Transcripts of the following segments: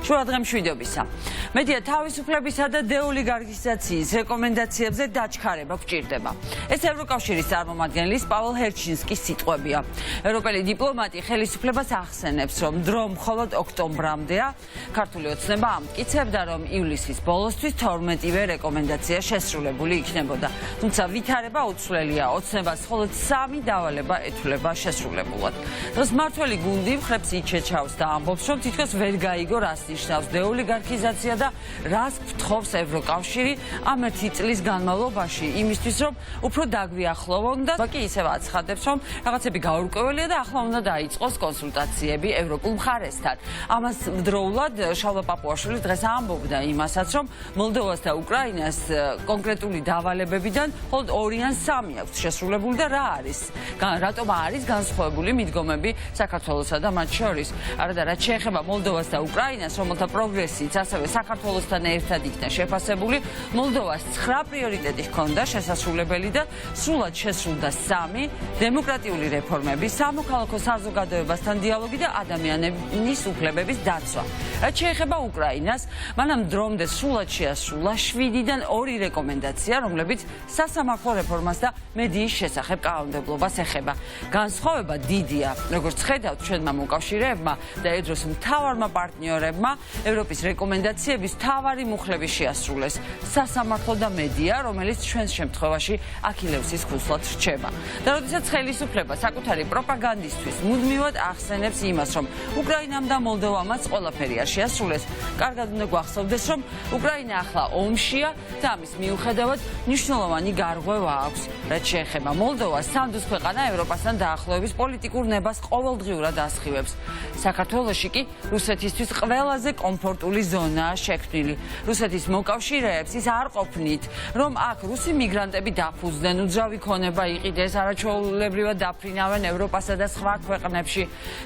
შუა დღემშვიდობისა. მედია თავისუფლებისა და დეოლიგარქიზაციის რეკომენდაციებზე დაჩქარება გვჭირდება. ეს ევროკავშირის წარმომადგენლის პაველ ჰერჩინსკის სიტყვებია. ევროპელი დიპლომატი ხელისუფლებას ახსენებს, რომ დრო მხოლოდ ოქტომბრამდეა. ქართული ოცნება ამტკიცებდა, რომ ივლისის ბოლოსთვის 12-ვე რეკომენდაცია შესრულებული იქნებოდა. თუმცა ვითარება უცვლელია. ოცნებას მხოლოდ 3 დავალება ეთვლება შესრულებულად. დღეს მმართველი გუნდი მხრებს იჩეჩავს და ამბობს, რომ თითქოს ვერ გაიგო, რას ნიშნავს დეოლიგარქიზაცია და რას გთხოვს ევროკავშირი ამ 1 წლის განმავლობაში იმისთვის, რომ უფრო დაგვიახლოვონ და კი ისევ აცხადებს, რომ რაღაცები გაურკვეველია და ახლა უნდა დაიწყოს კონსულტაციები ევროპულ მხარესთან. ამას დროულად შალვა პაპუაშვილი დღეს ამბობდა იმასაც, რომ მოლდოვას და უკრაინას კონკრეტული დავალებებიდან მხოლოდ 2 ან 3 აქვს შესრულებული და რა არის? რატომ არის განსხვავებული მიდგომები საქართველოსა და მათ შორის? არადა რაც შეეხება მოლდოვას და უკრაინას, რომელთა პროგრესიც ასევე საქართველოსთან ერთად იქნა შეფასებული, მოლდოვას 9 პრიორიტეტი ჰქონდა შესასრულებელი და სრულად შესრულდა 3: დემოკრატიული რეფორმები, სამოქალაქო საზოგადოებასთან დიალოგი და ადამიანების უფლებების დაცვა. რაც შეეხება უკრაინას, მანამ დრომდე სრულად შეასრულა 7-დან 2 რეკომენდაცია, რომლებიც სასამართლო რეფორმას და მედიის შესახებ კანონმდებლობას ეხება. განსხვავება დიდია, როგორც ხედავთ ჩვენმა მოკავშირეებმა და ერთ დროს მთავარმა პარტნიორებმა ევროპის რეკომენდაციების მთავარი მუხლები შეასრულეს. სასამართლო და მედია, რომელიც ჩვენს შემთხვევაში აქილევსის ქუსლად რჩება. და როდესაც ხელისუფლება საკუთარი პროპაგანდისთვის მუდმივად ახსენებს იმას, რომ უკრაინამ და მოლდოვამაც ყველაფერი არ შეასრულეს, კარგად უნდა გვახსოვდეს, რომ უკრაინა ახლა ომშია და ამის მიუხედავად მნიშვნელოვანი გარღვევა აქვს. რაც შეეხება მოლდოვას, სანდოს ქვეყანა ევროპასთან დაახლოების პოლიტიკურ ნებას ყოველდღიურად ასხივებს. საქართველოში კი რუსეთისთვის ყველაზე კომფორტული ზონაა შექმნილი. რუსეთის მოკავშირეებს ის არ ყოფნით, რომ აქ რუსი მიგრანტები დაფუძდნენ, უძრავი ქონება იყიდეს, არაჩვეულებრივად დაფრინავენ ევროპასა და სხვა ქვეყნებში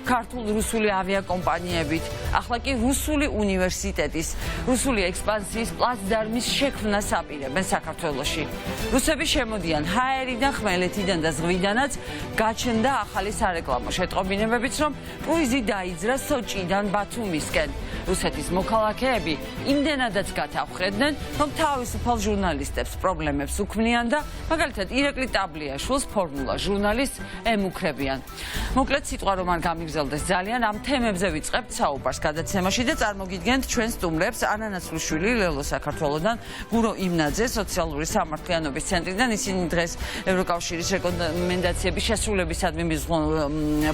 ქართულ-რუსული ავიაკომპანიებით. ახლა კი რუსული უნივერსიტეტის, რუსული ექსპანსიის პლაცდარმის შექმნას აპირებენ საქართველოში. რუსები შემოდიან ჰაერიდან, ხმელეთიდან და ზღვიდანაც, გაჩნდა ახალი სარეკლამო შეტყობინებებიც, რომ კრუიზი დაიძრა სოჭიდან ბათუმისკენ. რუსეთის მოქალაქეები იმდენადაც გათავხედნენ, რომ თავისუფალ ჟურნალისტებს პრობლემებს უქმნიან და მაგალითად ირაკლი ტაბლიაშვილს ფორმულა ჟურნალისტს ემუქრებიან. მოკლედ სიტყვა რომ არ გამიგზელდეს ძალიან, ამ თემებზე ვიწყებთ საუბარს გადაცემაში და წარმოგიდგენთ ჩვენ სტუმრებს: ანა ნაცვლიშვილი, ლელო საქართველოდან, გურო იმნაძე, სოციალური სამართლიანობის ცენტრიდან. ისინი დღეს ევროკავშირის რეკომენდაციების შესრულებისადმი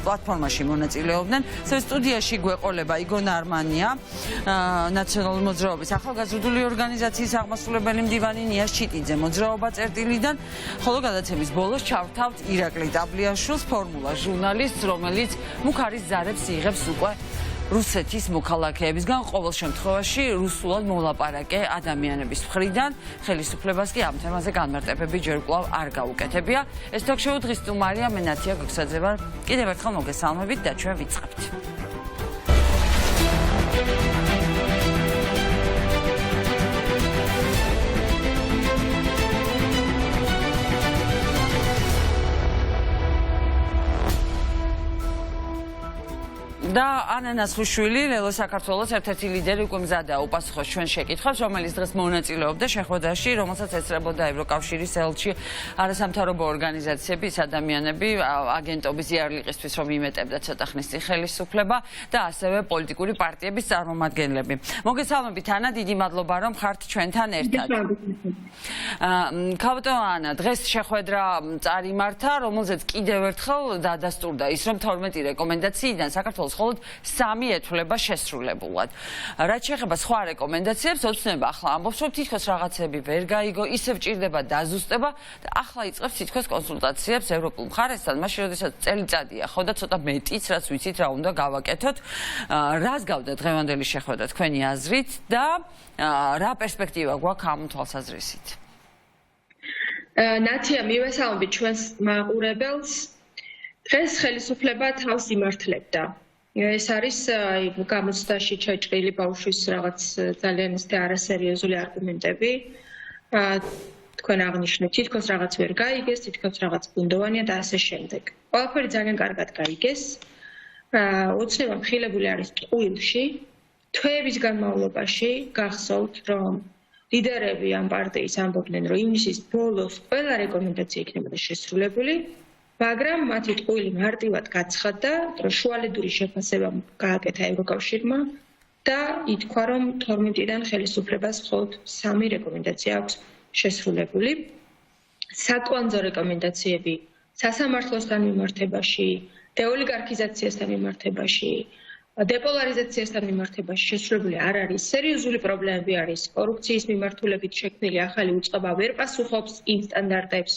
პლატფორმაში მონაწილეობდნენ. სტუდიაში გვეყოლება იგონა არმანია, ნაციონალური მოძრაობის ახალგაზრდული ორგანიზაციის აღმასრულებელი მდივანი, ნიას ჩიტიძე მოძრაობა წერტილიდან, ხოლო გადაცემის ბოლოს ჩავთავთ ირაკლი ტაბლიაშვილს, ფორმულა ჟურნალისტს, რომელიც მუქარის ზარებს იღებს უკვე რუსეთის მოქალაქეებისგან, ყოველ შემთხვევაში რუსულად მოლაპარაკე ადამიანების მხრიდან. ხელისუფლებას კი ამ თემაზე განმარტებები ჯერ კვლავ არ გაუკეთებია. ეს თოქ-შოუ დღის სტუმარია, მე ნათია გოგსაძე ვარ. კიდევ ერთხელ მოგესალმებით და ჩვენ ვიწყებთ. და ანა ნაცვლიშვილი, ლელო საქართველოს ერთ-ერთი ლიდერი უკვე მზადაა უპასუხოს ჩვენ შეკითხვებს, რომელიც დღეს მონაწილეობდა შეხვედრაში, რომელსაც ეწრებოდა ევროკავშირის ელჩი, არასამთავრობო ორგანიზაციების ადამიანები, აგენტობის იარლიყისთვის, რომ იმეტებდა ცოტა ხნის წინ ხელისუფლება და ასევე პოლიტიკური პარტიების წარმომადგენლები. მოგესალმებით ანა, დიდი მადლობა რომ ხართ ჩვენთან ერთად. ქალბატონო ანა, დღეს შეხვედრა წარიმართა, რომელზეც კიდევ ერთხელ დადასტურდა ის, რომ 12 რეკომენდაციიდან საქართველოს მხოლოდ 3 ეთვლება შესრულებულად. რაც შეეხება სხვა რეკომენდაციებს, ოცნება ახლა ამბობს, რომ თითქოს რაღაცები ვერ გაიგო, ისევ ჭირდება დაზუსტება და ახლა იწყებს თითქოს კონსულტაციებს ევროპულ მხარესთან, მაშინ როდესაც წელიწადია ხო და ცოტა მეტიც, რაც ვიცით რა უნდა გავაკეთოთ. რას გავდა დღევანდელი შეხვედრა თქვენი აზრით და რა პერსპექტივა გვაქვს ამ თვალსაზრისით? ნათია, მივესალმებით ჩვენს მაყურებელს. დღეს ხელისუფლება თავს იმართლებდა. ეს არის გამოცდაში ჩაჭრილი ბავშვის რაღაც ძალიან არასერიოზული არგუმენტები. თქვენ აღნიშნეთ, თითქოს რაღაც ვერ გაიგეს, თითქოს რაღაც ბუნდოვანია და ასე შემდეგ. ყველაფერი ძალიან კარგად გაიგეს. ოცნება მხილებული არის ტყუილში, თვეების განმავლობაში გახსოვთ, რომ ლიდერები ამ პარტიის ამბობდნენ, რომ იმისის ბოლოს ყველა რეკომენდაცია იქნებოდა შესრულებული, მაგრამ მათი ტყუილი მარტივად გაცხადდა, რომ შუალედური შეფასება გააკეთა ევროკავშირმა და ითქვა, რომ 12-დან ხელისუფლებას მხოლოდ 3 რეკომენდაცია აქვს შესრულებული. საკვანძო რეკომენდაციები სასამართლოსთან მიმართებაში, დეოლიგარქიზაციასთან მიმართებაში, დეპოლარიზაციასთან მიმართებაში შესრულებული არ არის. სერიოზული პრობლემები არის კორუფციის მიმართულებით შექმნილი ახალი უწყება ვერ პასუხობს იმ სტანდარტებს,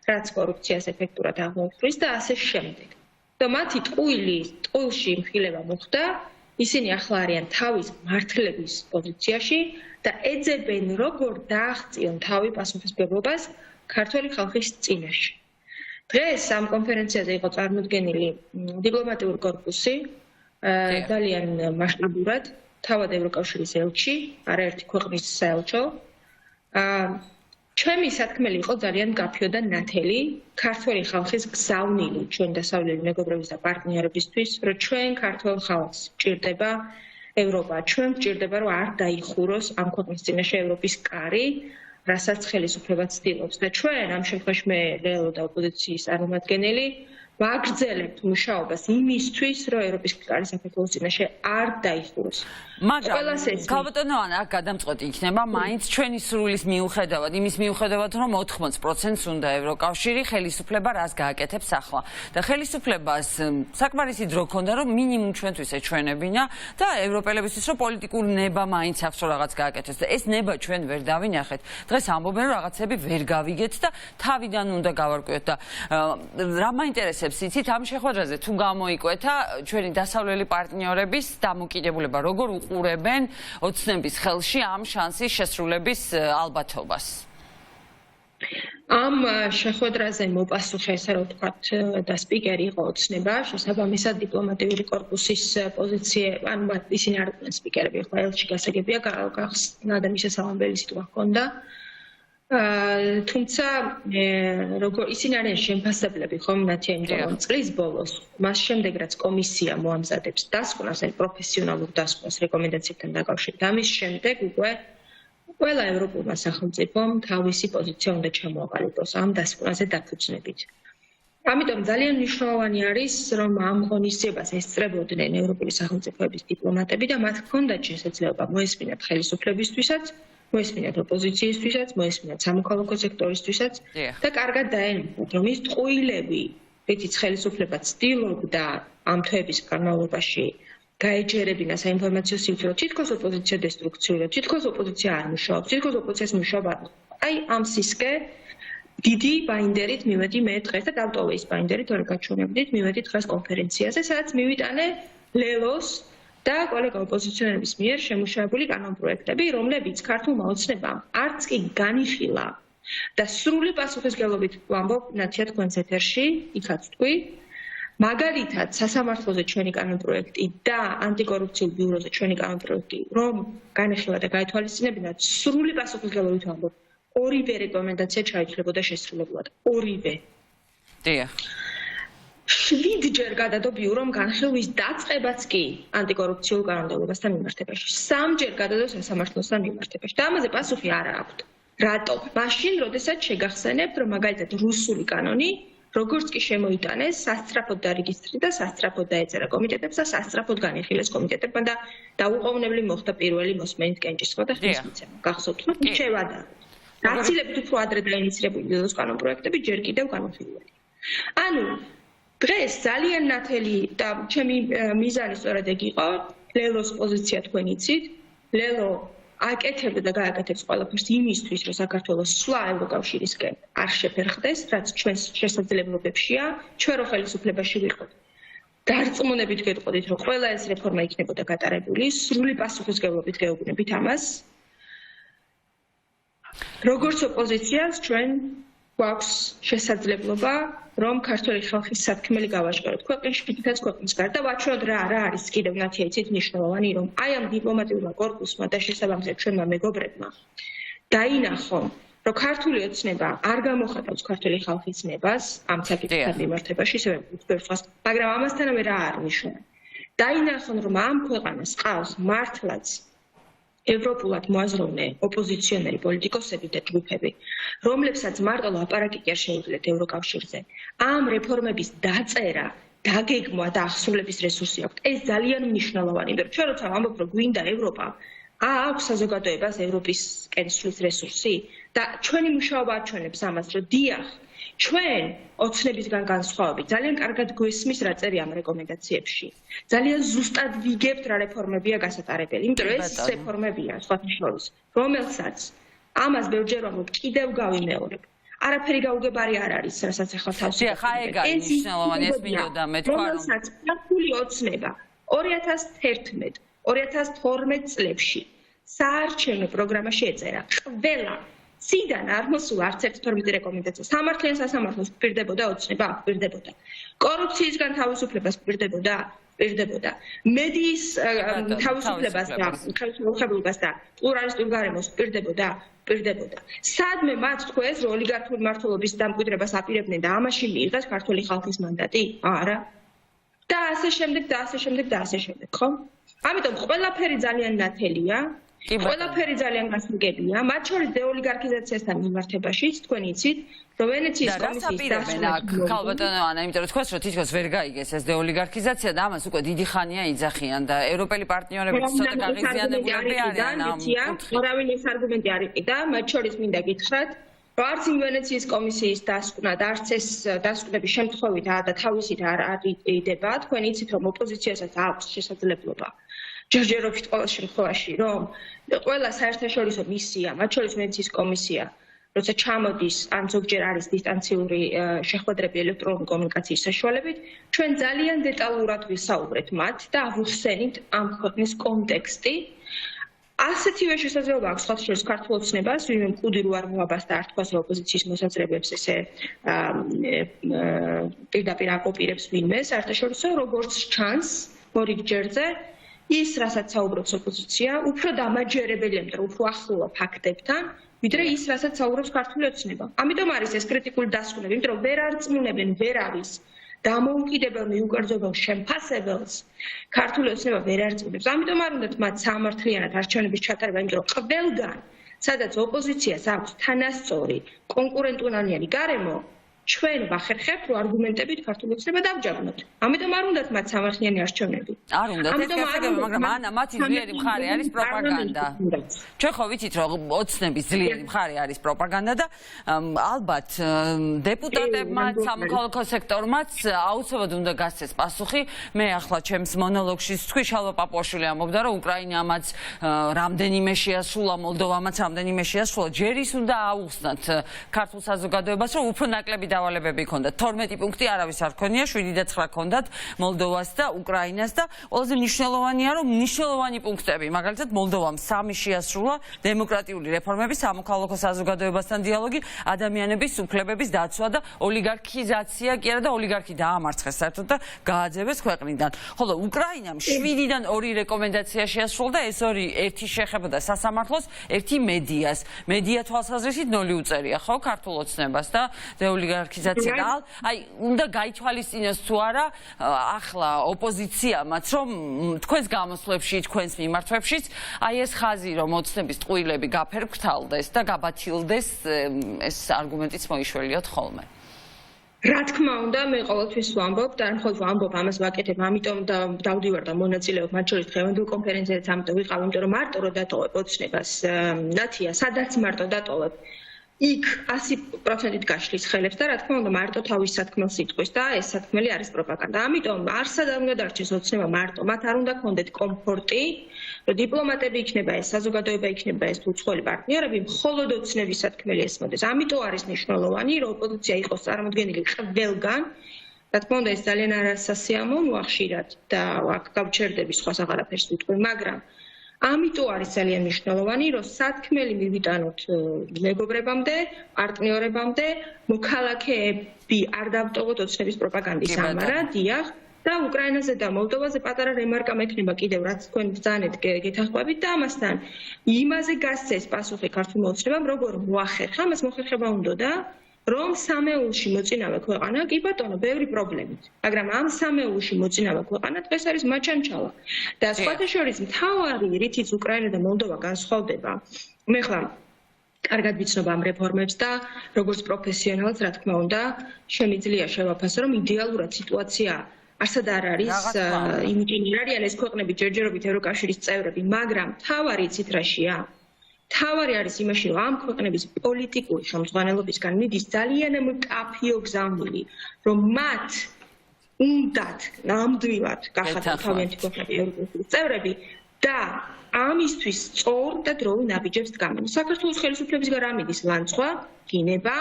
რაც კორუფციას ეფექტურად აღმოუხსნის და ასე შემდეგ. და მათი ტყუილში მხილება მოხდა, ისინი ახლა არიან თავის მართლების პოზიციაში და ეძებენ როგორ დააღწიონ თავი პასუხისმგებლობას ქართული ხალხის წინაშე. დღეს ამ კონფერენციაზე იყო წარმოდგენილი დიპლომატიური კორპუსი, ძალიან მასშტაბურად, თავად ევროკავშირის ელჩი, არაერთი ქვეყნის საელჩო. Ჩემი სათქმელი იყო ძალიან გაფიო და ნათელი ქართული ხალხის გზავნილი ჩვენ დასავლელი მეგობრების და პარტნიორებისთვის, რომ ჩვენ ქართულ ხალხს ჭირდება ევროპა, ჩვენ ჭირდება რომ არ დაიხუროს ამ ქვეყნის წინაშე ევროპის კარი, რასაც ხელისუფლება ცდილობს და ჩვენ ამ შემთხვევაში მე ლელო და ოპოზიციის წარმომადგენელი ვაგრძელებთ მუშაობას იმისთვის, რომ ევროპის კარი საქართველოს წინაშე არ დაიხუროს. მაგრამ ქალბატონო ანა, აქ გადამწყვეტი იქნება მაინც ჩვენი სრულის მიუხედავად, იმის მიუხედავად, რომ 80%-ს უნდა ევროკავშირი ხელისუფლება რას გააკეთებს ახლა. და ხელისუფლებას საკმარისი დრო ქონდა, რომ მინიმუმ ჩვენთვის ეჩვენებინა და ევროპელებისთვის რომ პოლიტიკური ნება მაინც აქვს რომ რაღაც გააკეთოს და ეს ნება ჩვენ ვერ დავინახეთ. დღეს ამბობენ რომ რაღაცები ვერ გავიგეთ და თავიდან უნდა გავარკვიოთ და რა მაინტერესებს იცით ამ შეხვედრაზე თუ გამოიკვეთა ჩვენი დასავლელი პარტნიორების დამოკიდებულება როგორ უყურებენ ოცნების ხელში ამ შანსის შესრულების ალბათობას. ამ შეხვედრაზე მოპასუხე, ესე რომ ვთქვათ, და სპიკერი იყო ოცნება, შესაბამისად დიპლომატიური კორპუსის პოზიციები, ანუ ისინი არ იყვნენ სპიკერები, ხო, ელჩი გასაგებია, გახსნა და მისასალმებელი სიტყვა ჰქონდა. თუმცა როგორ ისინი არიან შემფასებლები ხომ ნათიანი წლის ბოლოს მას შემდეგ რაც კომისია მოამზადებს დასკვნას ან პროფესიონალურ დასკვნას რეკომენდაციებთან დაკავშირებით ამის შემდეგ უკვე ყველა ევროპულმა სახელმწიფომ თავისი პოზიცია უნდა ჩამოაყალიბოს ამ დასკვნაზე დაფუძნებით. ამიტომ ძალიან მნიშვნელოვანი არის რომ ამ ღონისძიებას ესწრებოდნენ ევროპული სახელმწიფოების დიპლომატები და მათ ჰქონდათ შესაძლებლობა მოესმინათ ხელისუფლებისთვისაც მოესმინათ ოპოზიციისთვისაც, მოესმინათ სამოქალაქო სექტორისთვისაც და კარგად დაენახათ, რომ ის ტყუილები, რითიც ხელისუფლება ცდილობდა ამ თვეების განმავლობაში გაეჯერებინა საინფორმაციო სივრცე, თითქოს ოპოზიცია დესტრუქციულია, თითქოს ოპოზიცია არ მუშაობს, თითქოს ოპოზიციას მუშაობა აი ამ სისკე დიდი ბაინდერით მივედი მე დღეს და დავტოვე ის ბაინდერი თორე გაჩვენებდით, მივედი დღეს კონფერენციაზე, სადაც მივიტანე ლელოს და კოლეგა ოპოზიციონერების მიერ შემუშავებული კანონპროექტები, რომლებიც ქართულმა ოცნებამ არც კი განიხილა და სრული პასუხისმგებლობით ვამბობ ნათია თქვენს ეთერში, იქაც თქვი, მაგალითად სასამართლოზე ჩვენი კანონპროექტი და ანტიკორუფციულ ბიუროზე ჩვენი კანონპროექტი, რომ განიხილა და გაითვალისწინებინა სრული პასუხისმგებლობით ვამბობ, ორივე რეკომენდაცია ჩაითვლებოდა შესრულებულად, ორივე. დიახ. 7-ჯერ გადადო ბიურომ განხილვის დაწყებაც კი ანტიკორუფციულ კანონმდებლობასთან მიმართებაში. 3-ჯერ გადადო სასამართლოსთან მიმართებაში. და ამაზე პასუხი არ აქვს. რატო? მაშინ, როდესაც შეგახსენებთ, რომ მაგალითად რუსული კანონი, როგორც კი შემოიტანეს, სასწრაფოდ დარეგისტრირდა და სასწრაფოდ დაეწერა კომიტეტებს და სასწრაფოდ განიხილეს კომიტეტებმა და დაუყოვნებლი მოხდა პირველი მოსმენით კენჭისყრა და ხმისმიცემა. გახსოვთ, რომ შევადა. გაცილებით უფრო ადრე დაინიცირებული ლელოს კანონპროექტები ჯერ კიდევ განხილველი. ანუ დღეს ძალიან ნათელი და ჩემი მიზანი სწორედ ეგ იყო, ლელოს პოზიცია თქვენ იცით, ლელო აკეთებდა და გააკეთებს ყველაფერს იმისთვის, რომ საქართველოს სვლა ევროკავშირისკენ არ შეფერხდეს, რაც ჩვენს შესაძლებლობებშია, ჩვენ რო ხელისუფლებაში ვიყოთ. დარწმუნებით გეტყოდით, რომ ყველა ეს რეფორმა იქნებოდა გატარებული, სრული პასუხისმგებლობით გეუბნებით ამას. როგორც ოპოზიციას ჩვენ გვაქვს შესაძლებლობა რომ ქართული ხალხის სათქმელი გავაჟღეროთ ქვეყნის შფიქითაც ქვეყნის გარდა ვაჩვენოთ რა არის კიდევ ნათია იცით მნიშვნელოვანი რომ აი ამ დიპლომატიურმა კორპუსმა და შესაბამისად ჩვენმა მეგობრებმა დაინახონ რომ ქართული ოცნება არ გამოხატავს ქართული ხალხის ნებას ამ საკითხთან მიმართებაში ისევე უცხოებს, მაგრამ ამასთანავე რა არ ნიშნავს დაინახონ, რომ ამ ქვეყანას ყავს მართლაც ევროპულად მოაზროვნე ოპოზიციონერი პოლიტიკოსები და ჯგუფები, რომლებსაც მარტო ლაპარაკი კი არ შეუძლიათ ევროკავშირზე. ამ რეფორმების დაწერა, დაგეგმვა და ახსნილების რესურსი აქვს. ეს ძალიან მნიშვნელოვანი, იმიტომ რომ ჩვენ როცა ვამბობ, რომ გვინდა ევროპა, აქვს საზოგადოებას ევროპისკენ სვლის რესურსი და ჩვენი მუშაობა აჩვენებს ამას, რომ დიახ, ჩვენ ოცნებისგან განსხვავებით ძალიან კარგად გვესმის რა წერია ამ რეკომენდაციებში. ძალიან ზუსტად ვიგებთ რა რეფორმებია გასატარებელი. იმიტომ რომ ეს რეფორმებია სხვათა შორის, რომელსაც ამას ბევრჯერ ვამბობ, კიდევ გავიმეორებ. არაფერი გაუგებარი არ არის, რასაც ახლა თავს ვიღებ. ხა ეგ არის მნიშვნელოვანი, ეს მინდოდა მე თქვა რომ რომელსაც ქართული ოცნება 2011-2012 წლებში საარჩევნო პროგრამაში ეწერა. ყველა სიდან არ მოსულა არც ერთ 12 რეკომენდაცია. სამართლიან სასამართლოს გვპირდებოდა ოცნება, გვპირდებოდა. კორუფციისგან თავისუფლებას გვპირდებოდა, გვპირდებოდა. მედიის თავისუფლებას და ხელისუფლებას და პლურალისტურ გარემოს გვპირდებოდა, გვპირდებოდა. სადმე მათ თქვეს, რომ ოლიგარქიული მმართველობის დამკვიდრებას აპირებდნენ და ამაში მიიღეს ქართული ხალხის მანდატი? არა. და ასე შემდეგ და ასე შემდეგ და ასე შემდეგ, ხო? ამიტომ ყველაფერი ძალიან ნათელია. ყველაფერი ძალიან გასაგებია, მათ შორის დეოლიგარქიზაციასთან მიმართებაშიც, თქვენ იცით, რომ ვენეციის კომისიის დასრულება ქალბატონო ანა, იმიტომ რომ თქვენს რომ თითქოს ვერ გაიგეს ეს დეოლიგარქიზაცია და ამას უკვე დიდი ხანია იძახიან და ევროპელი პარტნიორებიც ცოტა გაღიზიანებულები არიან ამ კუთხით. არავინ ეს არგუმენტი არ იყიდა, მათ შორის მინდა გითხრათ, რომ არც იმ ვენეციის კომისიის დასკვნა და არც ეს დასკვნების შემთხვევით და თავისით არ იდება, თქვენ იცით რომ ოპოზიციასაც აქვს შესაძლებლობა ჯერჯერობით ყოველ შემთხვევაში, რომ ყველა საერთაშორისო მისია, მათ შორის ვენეციის კომისია, როცა ჩამოდის, ან ზოგჯერ არის დისტანციური შეხვედრები ელექტრონული კომუნიკაციის საშუალებით, ჩვენ ძალიან დეტალურად ვისაუბრეთ მათ და ავხსენით ამ ქვეყნის კონტექსტი. ასეთივე შესაძლებლობა აქვს სხვათა შორის ქართულ ოცნებას, ვინმე მკვდრი რო არ მოაბას და არ თქვას რომ ოპოზიციის მოსაზრებებს ესე პირდაპირ აკოპირებს ვინმე საერთაშორისო, როგორც ჩანს ორი ჯერზე ის, რასაც საუბრობს ოპოზიცია, უფრო დამაჯერებელია, იმიტომ რომ უფრო ახლოა ფაქტებთან, ვიდრე ის, რასაც საუბრობს ქართული ოცნება. ამიტომ არის ეს კრიტიკული დასკვნები, იმიტომ რომ ვერ არწმუნებენ ვერავის დამოუკიდებელ მიუკერძებელ შემფასებელს ქართული ოცნება ვერ არწმუნებს. ამიტომ არ უნდათ მათ სამართლიანად არჩევნების ჩატარება, იმიტომ რომ ყველგან, სადაც ოპოზიციას აქვს თანასწორი, კონკურენტუნარიანი გარემო, ჩვენ ვახერხებთ, რომ არგუმენტებით ქართული ოცნება დავჯაგნოთ. ამიტომ არ უნდათ მათ სამართლიანი არჩევნები. არ უნდათ, ეს გასაგებია, მაგრამ ანა, მათი ძლიერი მხარე არის პროპაგანდა. ჩვენ ხო ვიცით, რომ ოცნების ძლიერი მხარე არის პროპაგანდა და ალბათ დეპუტატებმა, სამოქალაქო სექტორმაც აუცილებლად უნდა გასცეს პასუხი. მე ახლა ჩემს მონოლოგში თქვი შალვა პაპუაშვილი ამბობდა, რომ უკრაინამაც რამდენიმე შეასრულა, მოლდოვამაც რამდენიმე შეასრულა. ჯერ ის უნდა აუხსნათ ქართულ საზოგადოებას, რომ უფრო ნაკლები დავალებები ჰქონდათ. 12 პუნქტი არავის არ ქონია, 7 და 9 ჰქონდათ მოლდოვას და უკრაინას და ყველაზე მნიშვნელოვანია, რომ მნიშვნელოვანი პუნქტები, მაგალითად მოლდოვამ 3 შეასრულა დემოკრატიული რეფორმები, სამოქალაქო საზოგადოებასთან დიალოგი, ადამიანების უფლებების დაცვა და ოლიგარქიზაცია კი არა და ოლიგარქი დაამარცხეს საერთოდ და გააძევეს ქვეყნიდან. ხოლო უკრაინამ 7-დან 2 რეკომენდაცია შეასრულა და ეს ორი ერთი შეეხებოდა სასამართლოს, ერთი მედიას. მედია თვალსაზრისით 0 უწერია, ხო, ქართულ ოცნებას და დეოლიგარქიზაცია და აი უნდა გაითვალისწინოს თუ არა ახლა ოპოზიციამაც რომ თქვენს გამოსვლებში, თქვენს მიმართვებშიც აი ეს ხაზი რომ ოცნების ტყუილები გაფერფქთალდეს და გაბათილდეს ეს არგუმენტიც მოიშველიოთ ხოლმე. რა თქმა უნდა, მე ყოველთვის ვამბობ და მხოლოდ ვამბობ, ამას ვაკეთებ, ამიტომ დავდივარ და მონაწილეობ მათ შორის დღევანდელ კონფერენციაზე, ამიტომ ვიყავ, იმიტომ რომ მარტო რო დატოვებ ოცნებას, ნათია, სადაც მარტო დატოვებ იქ 100%-ით გაშლის ხელებს და რა თქმა უნდა მარტო თავის სათქმელს იტყვის და ეს სათქმელი არის პროპაგანდა. ამიტომ არსად არ უნდა დარჩეს ოცნება მარტო, მათ არ უნდა ქონდეთ კომფორტი, რომ დიპლომატები იქნება ეს, საზოგადოება იქნება ეს, უცხოელი პარტნიორები, მხოლოდ ოცნების სათქმელი ესმოდეს. ამიტომ არის მნიშვნელოვანი, რომ ოპოზიცია იყოს წარმოდგენილი ყველგან. რა თქმა უნდა ეს ძალიან არასასიამო მოახშირად და აქ გავჩერდები სხვას აღარაფერს ვიტყვი, მაგრამ ამიტომ არის ძალიან მნიშვნელოვანი, რომ სათქმელი მივიტანოთ მეგობრებამდე, პარტნიორებამდე, მოქალაქეები არ დავტოვოთ ოცნების პროპაგანდის ამარა, დიახ, და უკრაინაზე და მოლდოვაზე პატარა რემარკა მექნება კიდევ, რაც თქვენ ბრძანეთ გეთანხმებით და ამასთან იმაზე გასცეს პასუხი ქართულ ოცნებამ, როგორ მოახერხა, მას მოხერხება უნდოდა რომ სამეულში მოწინავე ქვეყანა, კი ბატონო, ბევრი პრობლემით, მაგრამ ამ სამეულში მოწინავე ქვეყანა დღეს არის მაჩანჩალა. და სხვათა შორის მთავარი, რითიც უკრაინა და მოლდოვა განსხვავდება, მე ხლა კარგად ვიცნობ ამ რეფორმებს და როგორც პროფესიონალს, რა თქმა უნდა, შემიძლია შევაფასო, რომ იდეალურად სიტუაცია არსად არ არის, იმიტომ რომ არიან ეს ქვეყნები ჯერჯერობით ევროკავშირის წევრები, მაგრამ თავარი იცით რაშია? თავარი არის იმაში, რომ ამ ქვეყნების პოლიტიკური ხელმძღვანელობისგან მიდის ძალიან მკაფიო გზავნილი, რომ მათ უნდათ ნამდვილად გახადონ თავიანთი ქვეყნები ევროკავშირის წევრები და ამისთვის სწორ და დროულ ნაბიჯებს დგამენ. საქართველოს ხელისუფლებისგან რა მიდის ლანცვა, გინება,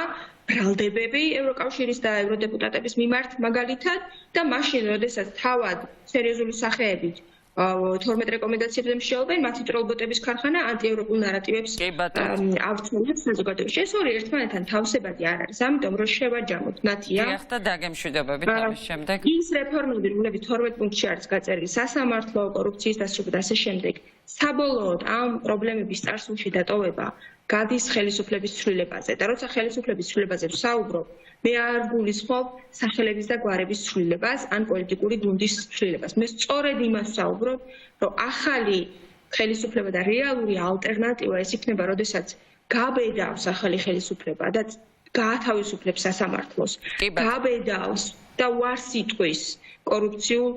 ბრალდებები ევროკავშირის და ევროდეპუტატების მიმართ მაგალითად და მაშინ, როდესაც თავად სერიოზული სახეებით 12 რეკომენდაციებზე მსჯელობენ, მათი ტროლბოტების ქარხანა ანტიევროპულ ნარატივებს ავრცელებს საზოგადოებაში. ეს ორი ერთმანეთთან თავსებადი არ არის, ამიტომ რომ შევაჯამოთ ნათია. დიახ და დაგემშვიდობებით ამის შემდეგ. ის რეფორმები, რომლებიც 12 პუნქტში არის გაწერილი, სასამართლო, კორუფციის დასრულება და ასე შემდეგ, საბოლოოდ ამ პრობლემების წარსულში დატოვება გადის ხელისუფლების ცვლილებაზე და როცა ხელისუფლების ცვლილებაზე ვსაუბრობ, მე არ გულისხმობ სახელების და გვარების ცვლილებას ან პოლიტიკური გუნდის ცვლილებას. მე სწორედ იმას ვსაუბრობ, რომ ახალი ხელისუფლება და რეალური ალტერნატივა ეს იქნება, როდესაც გაბედავს ახალი ხელისუფლება და გაათავისუფლებს სასამართლოს, გაბედავს და უარს იტყვის კორუფციულ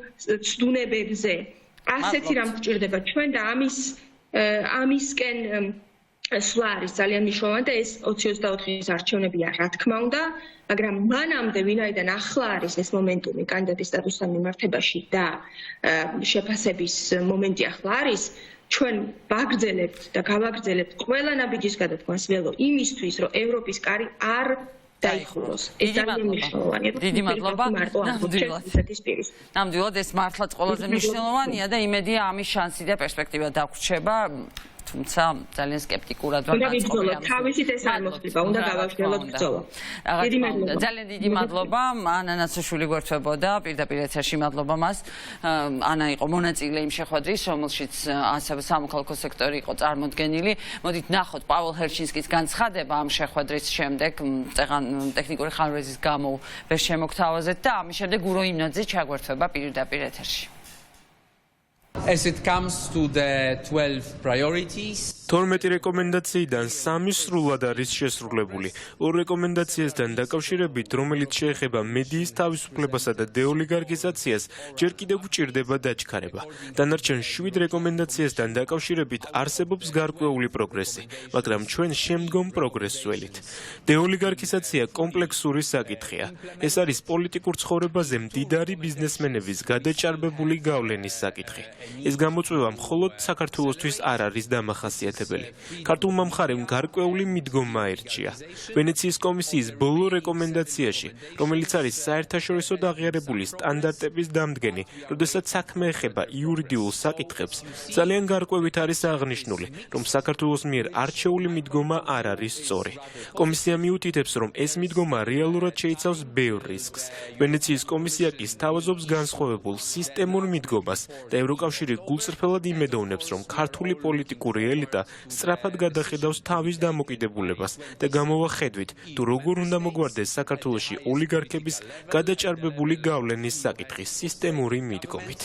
ცდუნებებზე. ასეთი რამ გვჭირდება ჩვენ და ამისკენ სვლა არის ძალიან მნიშვნელოვანი და ეს 2024-ის არჩევნებია, რა თქმა უნდა, მაგრამ მანამდე ვინაიდან ახლა არის ეს მომენტუმი კანდიდატის სტატუსთან მიმართებაში და შეფასების მომენტი ახლა არის, ჩვენ ვაგრძელებთ და გავაგრძელებთ ყველა ნაბიჯის გადადგმას ველო იმისთვის, რომ ევროპის კარი არ დაიხუროს. ეს ძალიან მნიშვნელოვანია. დიდი მადლობა. ნამდვილად ეს მართლაც ყველაზე მნიშვნელოვანია და იმედია ამის შანსი და პერსპექტივა დაგვრჩება. თუმცა ძალიან სკეპტიკურად ვარ გაწყობილი. თავისით ეს არ მოხდება, უნდა გავაგრძელოთ ბრძოლა. დიდი მადლობა. ძალიან დიდი მადლობა. ანა ნაცოშვილი გვერდთვებოდა პირდაპირ ეთერში, მადლობა მას. ანა იყო მონაწილე იმ შეხვედრის, რომელშიც ასევე სამოქალაქო სექტორი იყო წარმოდგენილი. მოდით ნახოთ პაվել ჰერჩინსკის განცხადება ამ შეხვედრის შემდეგ, ტექნიკური ხარვეზის გამო ვერ შემოგთავაზეთ და ამის შემდეგ ურო იმნაძე ჩაგვერდთვება პირდაპირ ეთერში. As it comes to the 12 priorities 12 რეკომენდაციიდან 3 სრულად არის შესრულებული. 2 რეკომენდაციასთან დაკავშირებით, რომელიც შეეხება მედიის თავისუფლებასა და დეოლიგარქიზაციას, ჯერ კიდევ გვჭირდება დაჩქარება. დანარჩენ 7 რეკომენდაციასთან დაკავშირებით არსებობს გარკვეული პროგრესი, მაგრამ ჩვენ შემდგომ პროგრესს ველით. დეოლიგარქიზაცია კომპლექსური საკითხია. ეს არის პოლიტიკურ ცხოვრებაზე მდიდარი ბიზნესმენების გადაჭარბებული გავლენის საკითხი. ეს გამოწვევა მხოლოდ საქართველოსთვის არ არის დამახასიათებელი. ქართულმა მხარემ გარკვეული მიდგომა აირჩია. ვენეციის კომისიის ბოლო რეკომენდაციაში, რომელიც არის საერთაშორისო აღიარებული სტანდარტების დამდგენი, როდესაც საქმე ეხება იურიდიულ საკითხებს, ძალიან გარკვევით არის აღნიშნული, რომ საქართველოს მიერ არჩეული მიდგომა არ არის სწორი. კომისია მიუთითებს, რომ ეს მიდგომა რეალურად შეიცავს ბევრ რისკს. ვენეციის კომისია კი სთავაზობს განსხვავებულ სისტემურ მიდგომას და ევროკავშირი გულწრფელად იმედოვნებს, რომ ქართული პოლიტიკური ელიტა სწრაფად გადახედავს თავის დამოკიდებულებას და გამოვა ხედვით, თუ როგორ უნდა მოგვარდეს საქართველოში ოლიგარქების გადაჭარბებული გავლენის საკითხი სისტემური მიდგომით.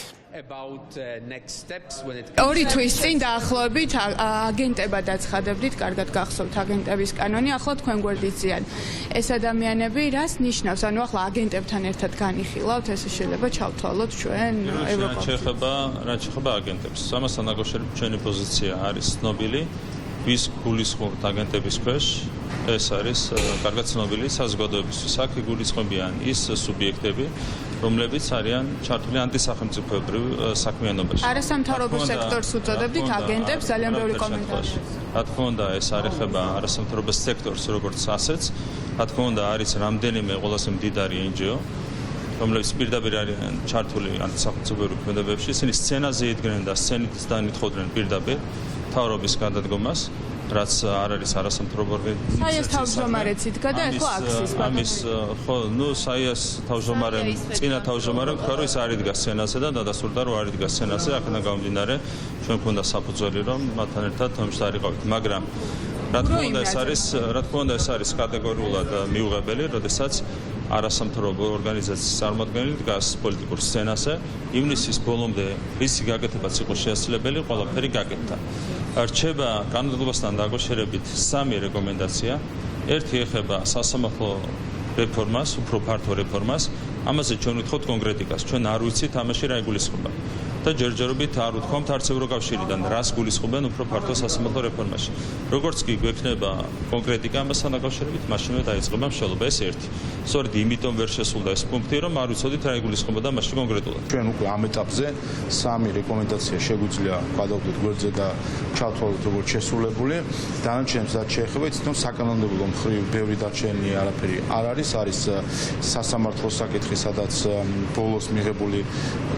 ორი თვის წინ დაახლოებით აგენტებად აცხადებდით, კარგად გახსოვთ აგენტების კანონი, ახლა თქვენ გვერდიციან. ეს ადამიანები რას ნიშნავს? ანუ ახლა აგენტებთან ერთად განიხილავთ, ესე შეიძლება ჩავთვალოთ ჩვენ ევროკავშირში. რა შეეხება აგენტებს. ამასთან დაკავშირებით ჩვენი პოზიცია არის ცნობილი. ვის გულისხმობთ აგენტების ქვეშ, ეს არის კარგად ცნობილი საზოგადოებისთვის. აქ გულისხმობიან ის სუბიექტები, რომლებიც არიან ჩართული ანტისახელმწიფოებრივ საქმიანობაში. არასამთავრობო სექტორს უწოდებდით აგენტებს, ძალიან ბევრი კომენტარი. რა თქმა უნდა, ეს არ ეხება არასამთავრობო სექტორს როგორც ასეთს. რა თქმა უნდა, არის რამდენიმე ყველაზე მდიდარი NGO, რომლებიც პირდაპირ არიან ჩართული ანტისახელმწიფოებრივ ქმედებებში. ისინი სცენაზე იდგნენ და სცენიდან ითხოვდნენ პირდაპირ თავრობის გადადგომას, რაც არ არის არასამთავრობო ორგანიზაცია. საიას თავმჯდომარეც იდგა და ეხლა აქციის ამის ხო, საიას თავმჯდომარემ, წინა თავმჯდომარემ თქვა, რომ ის არ იდგა სცენაზე და დადასტურდა, რომ არ იდგა სცენაზე, აქედან გამომდინარე, ჩვენ გვქონდა საფუძველი, რომ მათთან ერთად მომხდარიყავით, მაგრამ რა თქმა უნდა ეს არის კატეგორიულად მიუღებელი, როდესაც არასამთავრობო ორგანიზაციის წარმომადგენელი დგას პოლიტიკურ სცენაზე. ივნისის ბოლომდე რისი გაკეთებაც იყო შესაძლებელი, ყველაფერი გაკეთდა. რჩება კანონმდებლობასთან დაკავშირებით 3 რეკომენდაცია. ერთი ეხება სასამართლო რეფორმას, უფრო ფართო რეფორმას. ამაზე ჩვენ ვთხოვთ კონკრეტიკას. ჩვენ არ ვიცით ამაში რა იგულისხმება. და ჯერჯერობით არ ვთქვამთ არც ევროკავშირიდან, რას გულისხმობენ უფრო ფართო სასამართლო რეფორმაში. როგორც კი გვექნება კონკრეტიკა ამასთან დაკავშირებით, მაშინვე დაიწყება მშრალობა. ეს ერთი. სწორედ იმიტომ ვერ შესულდა ეს პუნქტი, რომ არ ვიცოდით რა იგულისხმება მაშინ კონკრეტულად. ჩვენ უკვე ამ ეტაპზე 3 რეკომენდაცია შეგვიძლია გადავდოთ გვერდზე და ჩავთვალოთ როგორც შესრულებული. დანარჩენებს რაც შეეხება, თვითონ საკანონმდებლო მხრივ ბევრი დარჩენილი არაფერი არ არის, არის სასამართლო საკითხი, სადაც ბოლოს მიღებული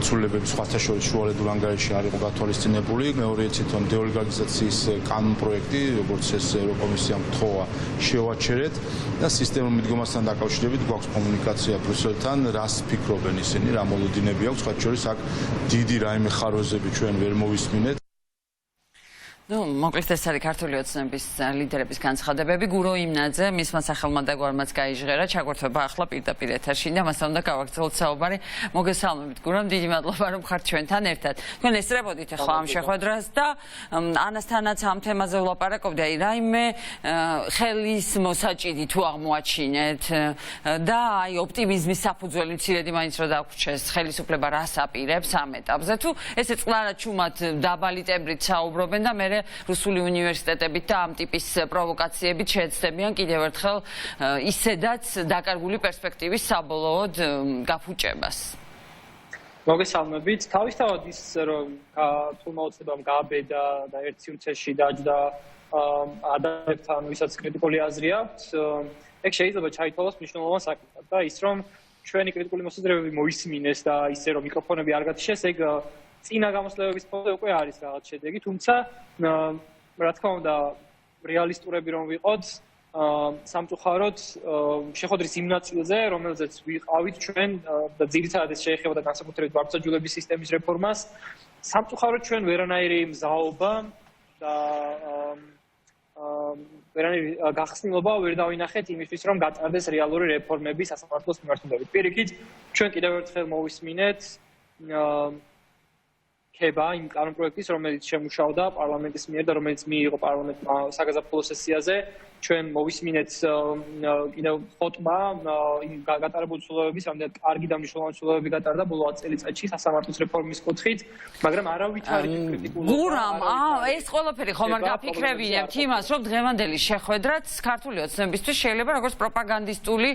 ცვლილებების სხვათა შორის შუალედურ ანგარიშში არ იყო გათვალისწინებული. მეორე თვითონ დეოლიგარიზაციის კანონ პროექტი, როგორც ეს ევროკომისიამ თხოვა, შევაჩერეთ და სისტემურ მიდგომასთან დაკავშირებით გვაქვს კომუნიკაცია ბრიუსელთან, რას ფიქრობენ ისინი, რა მოლოდინები აქვს, მათ შორის აქ დიდი რაიმე ხარვეზები ჩვენ ვერ მოვისმინეთ. მოკლედ ეს არის ქართული ოცნების ლიდერების განცხადებები. გურო იმნაძე, მისმა სახელმა და გვარმაც გაიჟღერა, ჩაგვერთვება ახლა პირდაპირ ეთერში და მასთან უნდა გავაგრძელოთ საუბარი. მოგესალმებით გურო, დიდი მადლობა რომ ხართ ჩვენთან ერთად. თქვენ ესწრებოდით ახლა ამ შეხვედრას და ანასთანაც ამ თემაზე ვლაპარაკობდი, აი რაიმე ხელის მოსაჭიდი თუ აღმოაჩინეთ და აი ოპტიმიზმის საფუძველი მცირედი მაინც რა დაგვრჩეს, ხელისუფლება რას აპირებს ამ ეტაპზე, თუ ესე წყლარად ჩუმად დაბალი ტემბრით საუბრობენ და მე რუსული უნივერსიტეტებით და ამ ტიპის პროვოკაციებით შეეცდებიან კიდევ ერთხელ ისედაც დაკარგული პერსპექტივის საბოლოოდ გაფუჭებას. მოგესალმებით. თავისთავად ის რომ თულმა ოცნებამ გააბედა და ერთ სივრცეში დაჯდა ადამიანთან, ვისაც კრიტიკული აზრი აქვს, ეგ შეიძლება ჩაითვალოს მნიშვნელოვან საკითხად და ის რომ ჩვენი კრიტიკული მოსაზრებები მოისმინეს და ისე რომ მიკროფონები არ გათიშეს, ეგ წინა გამოსვლებების ფონზე უკვე არის რაღაც შედეგი, თუმცა რა თქმა უნდა რეალისტურები რომ ვიყოთ, სამწუხაროდ შეხვედრის იმ ნაწილზე, რომელზეც ვიყავით ჩვენ და ძირითადად ეს შეეხება და განსაკუთრებით ვარცხაჯულების სისტემის რეფორმას, სამწუხაროდ ჩვენ ვერანაირი მზაობა და ვერანაირი გახსნილობა ვერ დავინახეთ იმისთვის, რომ გატარდეს რეალური რეფორმები სასამართლოს მიმართულებით. პირიქით, ჩვენ კიდევ ერთხელ მოვისმინეთ იმ კანონპროექტის, რომელიც შემუშავდა პარლამენტის მიერ და რომელიც მიიღო პარლამენტმა საგაზაფხულო სესიაზე, ჩვენ მოვისმინეთ კიდევ ხოტბა იმ გატარებული ცვლილებების, რამდენად კარგი და მნიშვნელოვანი ცვლილებები გატარდა ბოლო 10 წელიწადში სასამართლოს რეფორმის კუთხით, მაგრამ არავითარი კრიტიკულობა. გურამ, ეს ყველაფერი ხომ არ გაფიქრებინებთ იმას, რომ დღევანდელი შეხვედრაც ქართული ოცნებისთვის შეიძლება როგორც პროპაგანდისტული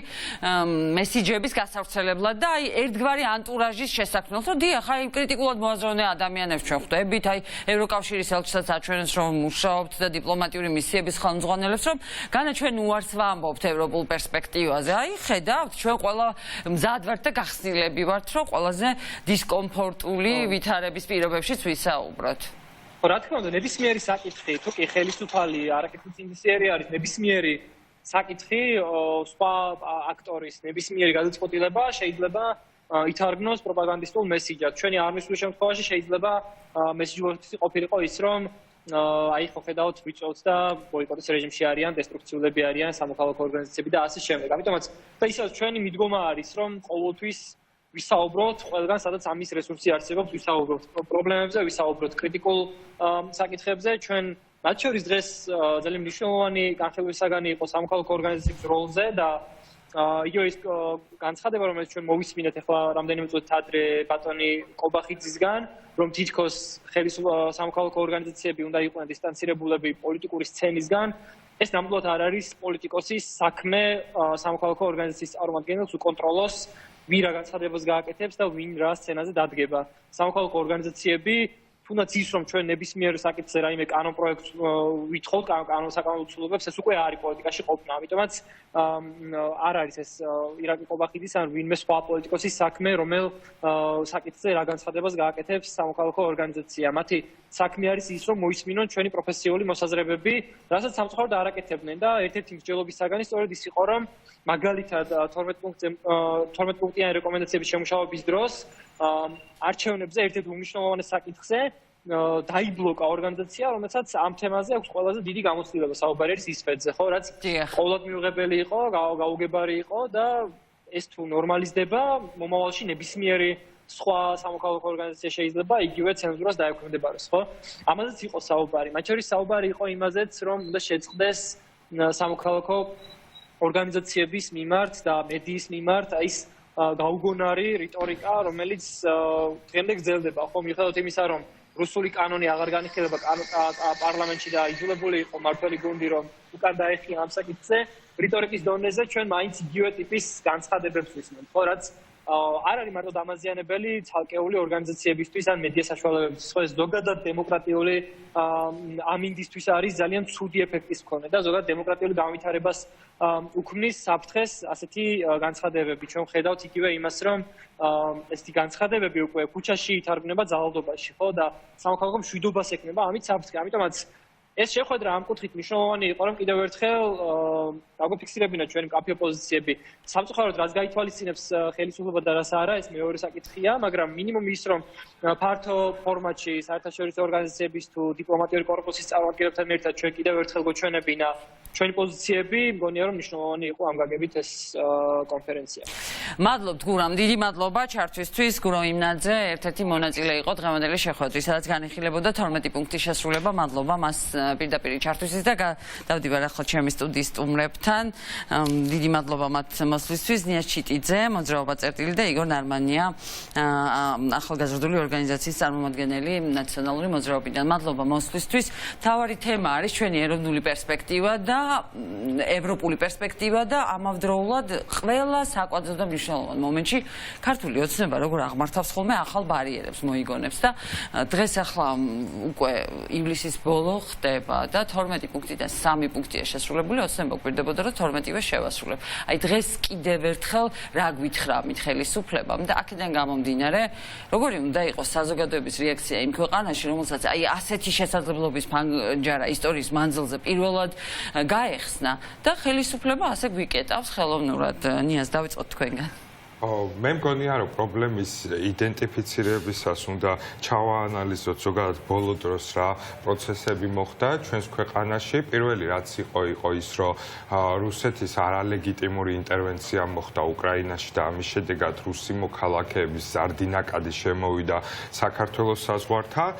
მესიჯების გასავრცელებლად და აი ერთგვარი ანტურაჟის შესაქმნელად, რომ დიახ, აი კრიტიკულად მოაზროვნე ადამიანებს ჩვენ ხვდებით, აი ევროკავშირის ელჩისაც აჩვენებს, რომ მუშაობთ და დიპლომატიური მისიების ხელმძღვანელებს, რომ განა ჩვენ უარს ვამბობთ ევროპულ პერსპექტივაზე. აი ხედავთ, ჩვენ ყველა მზად ვართ და გახსნილები ვართ, რომ ყველაზე დისკომფორტული ვითარების პირობებშიც ვისაუბროთ. რა თქმა უნდა, ნებისმიერი საკითხი, თუ კი ხელისუფალი არაკეთილწინდისიერი არის, ნებისმიერი საკითხი სხვა აქტორის ნებისმიერი გადაწყვეტილება შეიძლება ითარგმნოს პროპაგანდისტულ მესიჯად. ჩვენი არმისული შემთხვევაში შეიძლება მესიჯი ყოფილიყო ის, რომ აი ხო ხედავთ ვიწევთ და ბოიკოტის რეჟიმში არიან, დესტრუქციულები არიან, სამოქალაქო ორგანიზაციები და ასე შემდეგ. ამიტომაც და ისაც ჩვენი მიდგომა არის, რომ ყოველთვის ვისაუბროთ ყველგან, სადაც ამის რესურსი არსებობს, ვისაუბროთ პრობლემებზე, ვისაუბროთ კრიტიკულ საკითხებზე. ჩვენ მათ შორის დღეს ძალიან მნიშვნელოვანი განხილვის საგანი იყო სამოქალაქო ორგანიზაციების როლზე და იგივე ის განცხადება, რომელიც ჩვენ მოვისმინეთ ახლა რამდენიმე წუთით ადრე ბატონი კობახიძისგან, რომ თითქოს სამოქალაქო ორგანიზაციები უნდა იყვნენ დისტანცირებულები პოლიტიკური სცენისგან, ეს ნამდვილად არ არის პოლიტიკოსის საქმე სამოქალაქო ორგანიზაციის წარმომადგენელს უკონტროლოს, ვინ რა განცხადებას გააკეთებს და ვინ რა სცენაზე დადგება. სამოქალაქო ორგანიზაციები თუნდაც ის რომ ჩვენ ნებისმიერ საკითხზე რაიმე კანონპროექტს ვითხოვთ, საკანონმდებლო ცვლილებებს, ეს უკვე არის პოლიტიკაში ყოფნა. ამიტომაც არ არის ეს ირაკლი ყობახიძის ან ვინმე სხვა პოლიტიკოსის საქმე, რომელ საკითხზე რა განცხადებას გააკეთებს სამოქალაქო ორგანიზაცია. მათი საქმე არის ის, რომ მოისმინონ ჩვენი პროფესიული მოსაზრებები, რასაც სამწუხაროდ არ აკეთებდნენ და ერთ-ერთი მსჯელობის საგანი სწორედ ის იყო, რომ მაგალითად 12 პუნქტიანი რეკომენდაციების შემუშავების დროს არჩევნებზე ერთ-ერთ უმნიშვნელოვანეს საკითხზე დაიბლოკა ორგანიზაცია, რომელსაც ამ თემაზე აქვს ყველაზე დიდი გამოცდილება საუბარი არის ისფეთზე, ხო, რაც ყოველად მიუღებელი იყო, გაუგებარი იყო და ეს თუ ნორმალიზდება, მომავალში ნებისმიერი სხვა სამოქალაქო ორგანიზაცია შეიძლება იგივე ცენზურას დაექვემდებაროს, ხო? ამაზეც იყო საუბარი. მათ შორის საუბარი იყო იმაზეც, რომ უნდა შეწყდეს სამოქალაქო ორგანიზაციების მიმართ და მედიის მიმართ ის გაუგონარი რიტორიკა, რომელიც დღემდე გრძელდება, ხო, მიუხედავად იმისა, რომ რუსული კანონი აღარ განიხილება პარლამენტში და იძულებული იყო მართველი გუნდი, რომ უკან დაეხია ამ საკითხზე, რიტორიკის დონეზე ჩვენ მაინც იგივე ტიპის განცხადებებს ვისმენთ, ხო, რაც არ არის მარტო დამაზიანებელი ცალკეული ორგანიზაციებისთვის ან მედია საშუალებებისთვის, ხო, ეს ზოგადად დემოკრატიული ამინდისთვის არის ძალიან ცუდი ეფექტის მქონე და ზოგადად დემოკრატიული განვითარებას უქმნის საფრთხეს ასეთი განცხადებები. ჩვენ ვხედავთ იგივე იმას, რომ ესეთი განცხადებები უკვე ქუჩაში ითარგმნება ძალადობაში, ხო, და სამოქალაქო მშვიდობას ექმნება ამით საფრთხე. ამიტომაც ეს შეხვედრა ამ კუთხით მნიშვნელოვანი იყო, რომ კიდევ ერთხელ დაგვიფიქსირებინა ჩვენი მკაფიო პოზიციები. სამწუხაროდ, რაც გაითვალისწინებს ხელისუფლება და რაც არა, ეს მეორე საკითხია, მაგრამ მინიმუმ ის, რომ ფართო ფორმატში საერთაშორისო ორგანიზაციების თუ დიპლომატიური კორპუსის წარმომადგენლებთან ერთად ჩვენ კიდევ ერთხელ გვეჩვენებინა ჩვენი პოზიციები, მგონია რომ მნიშვნელოვანი იყო ამ გაგებით ეს კონფერენცია. მადლობთ გურამ, დიდი მადლობა ჩართვისთვის. გურამ იმნაძე ერთ-ერთი მონაწილე იყო დღევანდელი შეხვედრის, სადაც განიხილებოდა 12 პუნქტის შესრულება. მადლობა მას პირდაპირ ჩართვისთვის და დავდივარ ახლა ჩემი სტუდიის სტუმრებთან. დიდი მადლობა მათ მოსვლისთვის, ნია ჩიტიძე, მოძრაობა წერტილი და იგორ ნარმანია, ახალგაზრდული ორგანიზაციის წარმომადგენელი ნაციონალური მოძრაობიდან. მადლობა მოსვლისთვის. მთავარი თემა არის ჩვენი ეროვნული პერსპექტივა და ევროპული პერსპექტივა და ამავდროულად ყველა საკვანძო და მნიშვნელოვან მომენტში ქართული ოცნება როგორ აღმართავს ხოლმე ახალ ბარიერებს მოიგონებს და დღეს ახლა უკვე ივლისის ბოლო ხდება და 12 პუნქტიდან 3 პუნქტია შესრულებული, ოცნება გვერდებოდა რომ 12-ვე შევასრულებ. აი დღეს კიდევ ერთხელ რა გვითხრა მით ხელისუფლებამ და აქედან გამომდინარე როგორი უნდა იყოს საზოგადოების რეაქცია იმ ქვეყანაში, რომელსაც აი ასეთი შესაძლებლობის ფანჯარა ისტორიის მანძილზე პირველად გაეხსნა და ხელისუფლება ასე გვიკეტავს ხელოვნურად. ნიას დავიწყოთ თქვენგან. მე მგონია რომ პრობლემის იდენტიფიცირებისას უნდა ჩავაანალიზოთ ზოგადად ბოლო დროს რა პროცესები მოხდა ჩვენს ქვეყანაში. პირველი რაც იყო ის რომ რუსეთის არალეგიტიმური ინტერვენცია მოხდა უკრაინაში და ამის შედეგად რუსი მოქალაქეების ზარდინაკადი შემოვიდა საქართველოს საზღვართან.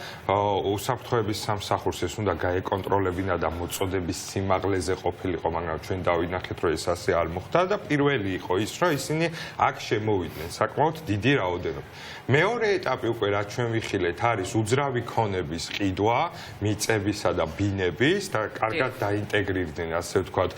უსაფრთხოების სამსახურს ეს უნდა გაეკონტროლებინა და მოწოდების სიმაღლეზე ყოფილიყო, მაგრამ ჩვენ დავინახეთ რომ ეს ასე არ მოხდა და პირველი იყო ის რომ ისინი აქ შემოვიდნენ საკმაოდ დიდი რაოდენობით. მეორე ეტაპი უკვე რაც ჩვენ ვიხილეთ არის უძრავი ქონების ყიდვა, მიწებისა და ბინების და კარგად დაინტეგრირდნენ, ასე ვთქვათ,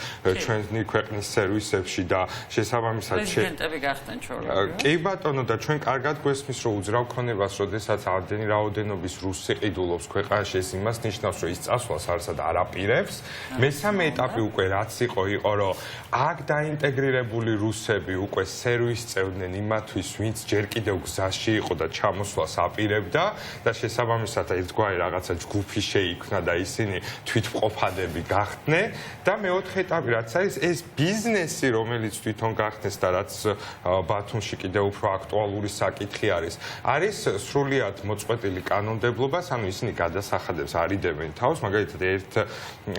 ჩვენი ქვეყნის სერვისებში და შესაბამისად პრეზიდენტები გახდნენ ჩვეულებრივ. კი ბატონო და ჩვენ კარგად გვესმის რომ უძრავ ქონებას, როდესაც ამდენი რაოდენობის რუსი ყიდულობს ქვეყანაში, ეს იმას ნიშნავს, რომ ის წასვლას არსად არ აპირებს. მესამე ეტაპი უკვე რაც იყო რომ აქ დაინტეგრირებული რუსები უკვე სერვისს წევდნენ იმათვის, ვინც ჯერ კიდევ გზაში იყო და ჩამოსვლას აპირებდა და შესაბამისად ერთგვარი რაღაცა ჯგუფი შეიქმნა და ისინი თვითმყოფადები გახდნენ და მეოთხე ეტაპი რაც არის ეს ბიზნესი, რომელიც თვითონ გახდეს და რაც ბათუმში კიდევ უფრო აქტუალური საკითხი არის სრულიად მოწყვეტილი კანონმდებლობას, ანუ ისინი გადასახადებს არიდებენ თავს, მაგალითად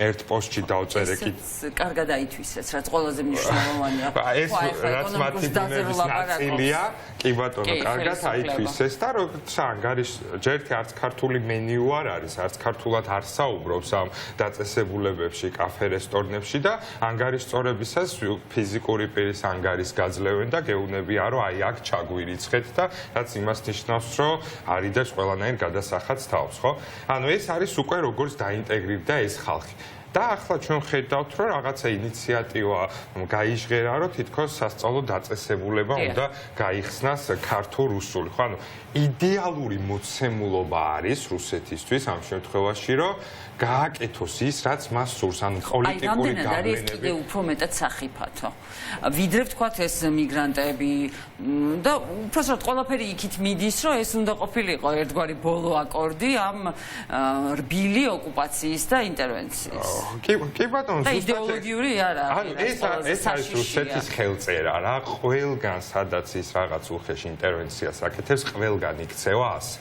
ერთ პოსტში დავწერე კი კარგად აითვისეს, რაც ყველაზე მნიშვნელოვანია. ეს რაც მათი ბუნების ნაწილია, კი ბატონო, კარგად აითვისეს და როგორც ჯერთი არც ქართული მენიუ არ არის, არც ქართულად არ საუბრობს ამ დაწესებულებებში, კაფე რესტორნებში და ანგარიშწორებისას ფიზიკური პირის ანგარის გაძლევენ და გეუბნებიან რომ აი აქ ჩაგვირიცხეთ და რაც იმას ნიშნავს რომ არიდებს ყველანაირ გადასახადს თავს, ხო? ანუ ეს არის უკვე როგორც დაინტეგრირდა ეს ხალხი. და ახლა ჩვენ ხედავთ რომ რაღაცა ინიციატივა გაიჟღერა რომ თითქოს სასწავლო დაწესებულება უნდა გაიხსნას ქართულ-რუსული. ხო, ანუ იდეალური მოცემულობა არის რუსეთისთვის ამ შემთხვევაში რომ გააკეთოს ის რაც მას სურს, ანუ პოლიტიკური გავლენები. აი, რამდენად არის კიდევ უფრო მეტად სახიფათო. ვიდრე ვთქვათ ეს მიგრანტები და უბრალოდ ყველაფერი იქით მიდის, რომ ეს უნდა ყოფილიყო ერთგვარი ბოლო აკორდი ამ რბილი ოკუპაციის და ინტერვენციის. კი ბატონო, ზუსტად იდეოლოგიური არა. ეს არის რუსეთის ხელწერა რა, ყველგან სადაც ის რაღაც უხეში ინტერვენციას აკეთებს, ყველგან იქცევა ასე.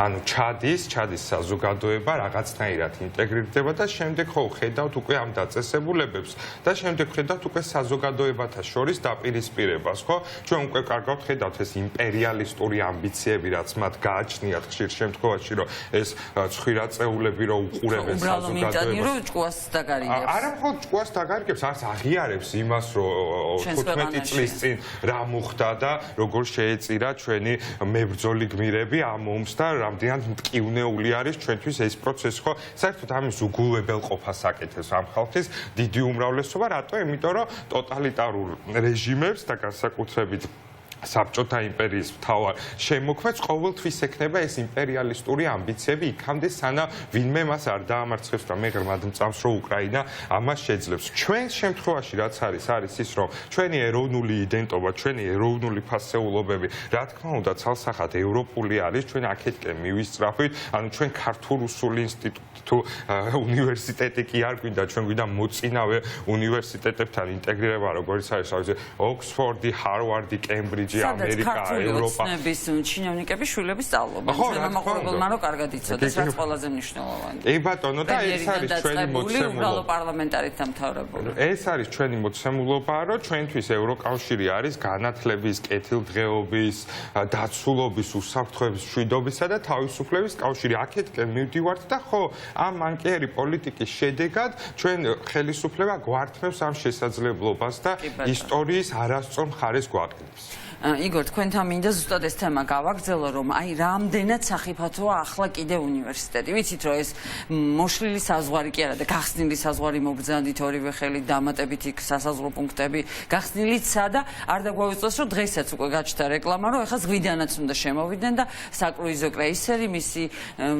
ანუ ჩადის საზოგადოება რაღაცნაირად ინტეგრირდება და შემდეგ ხო ხედავთ უკვე ამ დაწესებულებებს და შემდეგ ხედავთ უკვე საზოგადოებათა შორის დაპირისპირებას, ხო? ჩვენ უკვე კარგად ხედავთ ეს იმპერიალისტური ამბიციები, რაც მათ გააჩნიათ ხშირ შემთხვევაში, რომ ეს ცხვირაწეულები რო უყურებენ საზოგადოებას. ჭკუას დაგარიგებს. არა მხოლოდ ჭკუას დაგარიგებს, არც აღიარებს იმას, რომ 15 წლის წინ რა მოხდა და როგორ შეეწირა ჩვენი მებრძოლი გმირები ამ ომს და რამდენად მტკივნეული არის ჩვენთვის ეს პროცესი, ხო? საერთოდ ამის უგულებელყოფას აკეთებს ამ ხალხის დიდი უმრავლესობა, რატო? იმიტომ რომ ტოტალიტარულ რეჟიმებს და განსაკუთრებით საბჭოთა იმპერიის მთავარ შემოქმედს ყოველთვის ექნება ეს იმპერიალისტური ამბიციები იქამდე სანამ ვინმე მას არ დაამარცხებს და მე ღრმად მწამს რომ უკრაინა ამას შეძლებს. ჩვენ შემთხვევაში რაც არის ის რომ ჩვენი ეროვნული იდენტობა, ჩვენი ეროვნული ფასეულობები, რა თქმა უნდა, ცალსახად ევროპული არის, ჩვენ აქეთკენ მივისწრაფვით, ანუ ჩვენ ქართულ-რუსული ინსტიტუტი თუ უნივერსიტეტი კი არ გვინდა, ჩვენ გვინდა მოწინავე უნივერსიტეტებთან ინტეგრირება, როგორც არის ოქსფორდი, ჰარვარდი, კემბრიჯი, ამერიკა, ევროპა. ცნების ჩინოვნიკების შვილების სწავლობა. ჩვენმა მოყოლებელმა რო კარგად იცოდეს, რაც ყველაზე მნიშვნელოვანია. ე ბატონო, და ეს არის ჩვენი მოცემულობა. უბრალო პარლამენტარით დამთავრებული. ეს არის ჩვენი მოცემულობა, რომ ჩვენთვის ევროკავშირი არის განათლების, კეთილდღეობის, დაცულობის, უსაფრთხოების, მშვიდობისა და თავისუფლების კავშირი. აქეთკენ მივდივართ და ხო, ამ მანკიერი პოლიტიკის შედეგად ჩვენ ხელისუფლება გვართმევს ამ შესაძლებლობას და ისტორიის არასწორ მხარეს გვაყენებს. იგორ, თქვენთან მინდა ზუსტად ეს თემა გავაგრძელო, რომ აი რამდენად სახიფათოა ახლა კიდე უნივერსიტეტი. ვიცით, რომ ეს მოშლილი საზღვარი კი არა და გახსნილი საზღვარი მოგზავნით ორივე ხელით დამატებით იქ სასაზღვრო პუნქტები გახსნილიცაა და არ დაგვავიწყოს, რომ დღესაც უკვე გაჩნდა რეკლამა, რომ ეხლა ზღვიდანაც უნდა შემოვიდნენ და საკრუიზო კრეისერი, მისი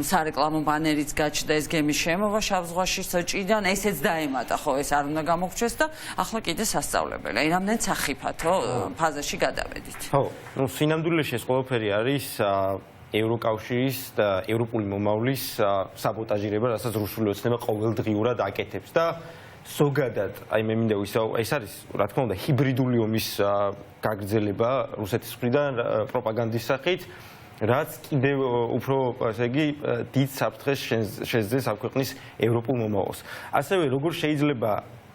სარეკლამო ბანერიც გაჩნდა, ეს გემის შემოვა შავ ზღვაში სოჭიდან, ესეც დაემატა, ხო, ეს არ უნდა გამოგჩეს და ახლა კიდე სასწავლებელი. აი რამდენად სახიფათო ფაზაში გადავედი. ხო, ну სინამდვილეში ეს ყველაფერი არის ევროკავშირის და ევროპული მომავლის საბოტაჟირება, რასაც რუსული ოცნება ყოველდღიურად აკეთებს და ზოგადად, აი მე მინდა ვისაუბრო, ეს არის, რა თქმა უნდა, ჰიბრიდული ომის გაგრძელება რუსეთის მხრიდან პროპაგანდის სახით, რაც კიდევ უფრო, ასე იგი, დიდ საფრთხეს შეძენს ამ ქვეყნის ევროპულ მომავალს. ასევე როგორ შეიძლება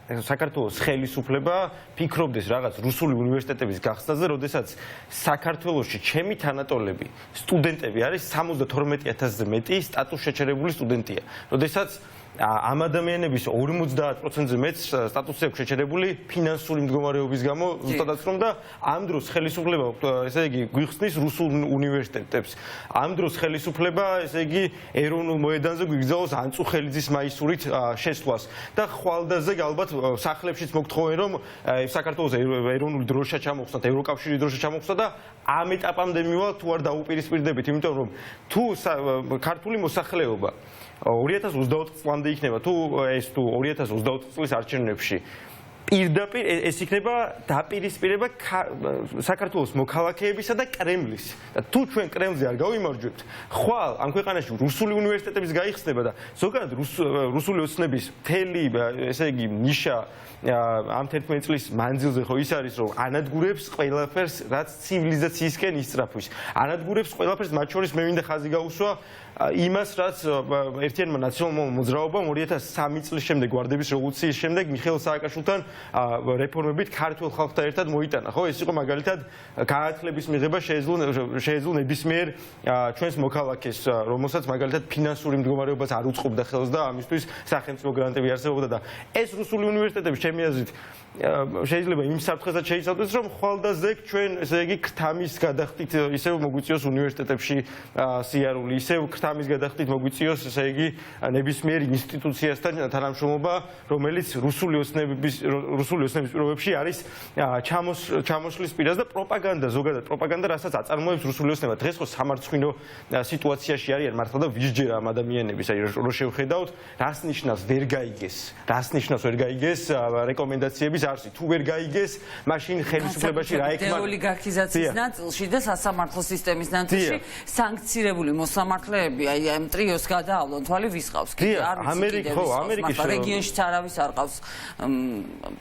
საქართველოს ხელისუფლება ფიქრობდეს რაღაც რუსული უნივერსიტეტების გახსნაზე, როდესაც საქართველოში ჩემი თანატოლები, სტუდენტები არის 72,000-ზე მეტი სტატუს შეჩერებული სტუდენტია. როდესაც ამ ადამიანების 50%-ზე მეტ სტატუსი აქვს შეჩერებული ფინანსური მდგომარეობის გამო, ზუსტადაც რომ და ამ დროს ხელისუფლება, ესე იგი, გვიხსნის რუსულ უნივერსიტეტებს. ამ დროს ხელისუფლება, ესე იგი, ეროვნულ მოედანზე გვიგზავნოს ანწუხელიძის მაისურით შესვლას და ხვალდაზე ალბათ სახლებშიც მოგთხოვენ, რომ საქართველოს ეროვნული დროშა ჩამოხსნათ, ევროკავშირის დროშა ჩამოხსნათ და ამ ეტაპამდე მივალთ თუ არ დაუპირისპირდებით, იმიტომ რომ თუ ქართული მოსახლეობა 2024 წლამდე იქნება თუ 2024 წლის არჩევნებში პირდაპირ ეს იქნება დაპირისპირება საქართველოს მოქალაქეებისა და კრემლის. და თუ ჩვენ კრემლზე არ გავიმარჯვებთ, ხვალ ამ ქვეყანაში რუსული უნივერსიტეტების გაიხსნება და ზოგადად რუსული ოცნების მთელი, ესე იგი, ნიშა ამ 11 წლის მანძილზე ხო ის არის, რომ ანადგურებს ყველაფერს, რაც ცივილიზაციისკენ ისწრაფვის. ანადგურებს ყველაფერს, მათ შორის მე მინდა ხაზი გაუსვა იმას, რაც ერთიანმა ნაციონალურმა მოძრაობამ 2003 წლის შემდეგ გვარდების რევოლუციის შემდეგ მიხეილ სააკაშვილთან რეფორმებით ქართულ ხალხთან ერთად მოიტანა, ხო? ეს იყო მაგალითად გაათლების მიღება შეეძლო ნებისმიერ ჩვენს მოქალაქეს, რომელსაც მაგალითად ფინანსური მდგომარეობას არ უწყობდა ხელს და ამისთვის სახელმწიფო გრანტები არსებობდა და ეს რუსული უნივერსიტეტები ჩემი აზრით შეიძლება იმ საფრთხესაც შეიცავდეს, რომ ხვალდაზეկ ჩვენ, ესე იგი, ქრთამის გადახდით ისევ მოგვიწიოს უნივერსიტეტებში სიარული, ისევ ქრთამის გადახდით მოგვიწიოს, ესე იგი, ნებისმიერ ინსტიტუციასთან თანამშრომლობა, რომელიც რუსული ოცნების პირობებში არის ჩამოსვლის პირას და პროპაგანდა, ზოგადად პროპაგანდა, რასაც აწარმოებს რუსული ოცნება. დღეს ხო სამარცხვინო სიტუაციაში არიან მართლა და ვისჯერ ამ ადამიანების, აი რო შევხედავთ, რას ნიშნავს ვერ გაიგეს რეკომენდაციების არსი. თუ ვერ გაიგეს, მაშინ ხელისუფლებაში რა ეკმა ოლიგარქიზაციის ნაწილში და სასამართლო სისტემის ნაწილში სანქცირებული მოსამართლეები აი ამ ტრიოს გადაავლონ თვალი ვისყავს. ამერიკის რეგიონშიც არავის არ ყავს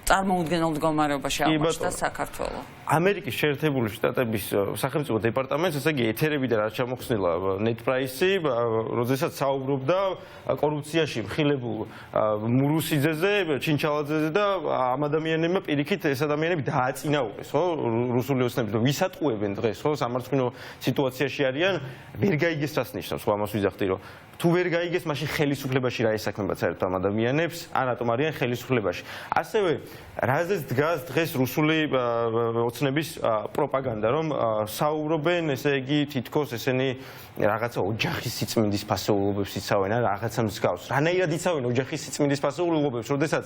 წარმოუდგენელ მდგომარეობაში აღმოჩნდა საქართველო. ამერიკის შეერთებული შტატების სახელმწიფო დეპარტამენტს, ესე იგი, ეთერებიდან რაც ჩამოხსნილა ნეტპრაისი, როდესაც საუბრობდა კორუფციაში მხილებულ მურუსიძეზე, ჩინჩალაძეზე და ამ ადამიანებმა პირიქით ეს ადამიანები დააწინაურეს, ხო? რუსული ოცნებით ვისატყუებენ დღეს, ხო? სამართლმო სიტუაციაში არიან, ვერ გაიგეს რას ნიშნავს, ხო, ამას ვიძახდი, რომ თუ ვერ გაიგეს, მაშინ ხელისუფლებაში რა ესაქმებათ საერთოდ ამ ადამიანებს, ან რატომ არიან ხელისუფლებაში. ასევე რაზეც დგას დღეს რუსული ოცნების პროპაგანდა, რომ საუბრობენ, ესე იგი, თითქოს ესენი რაღაცა ოჯახის სიწმინდის ფასეულობებს იცავენ, ან რაღაცა მსგავს. რანაირად იცავენ ოჯახის სიწმინდის ფასეულობებს, როდესაც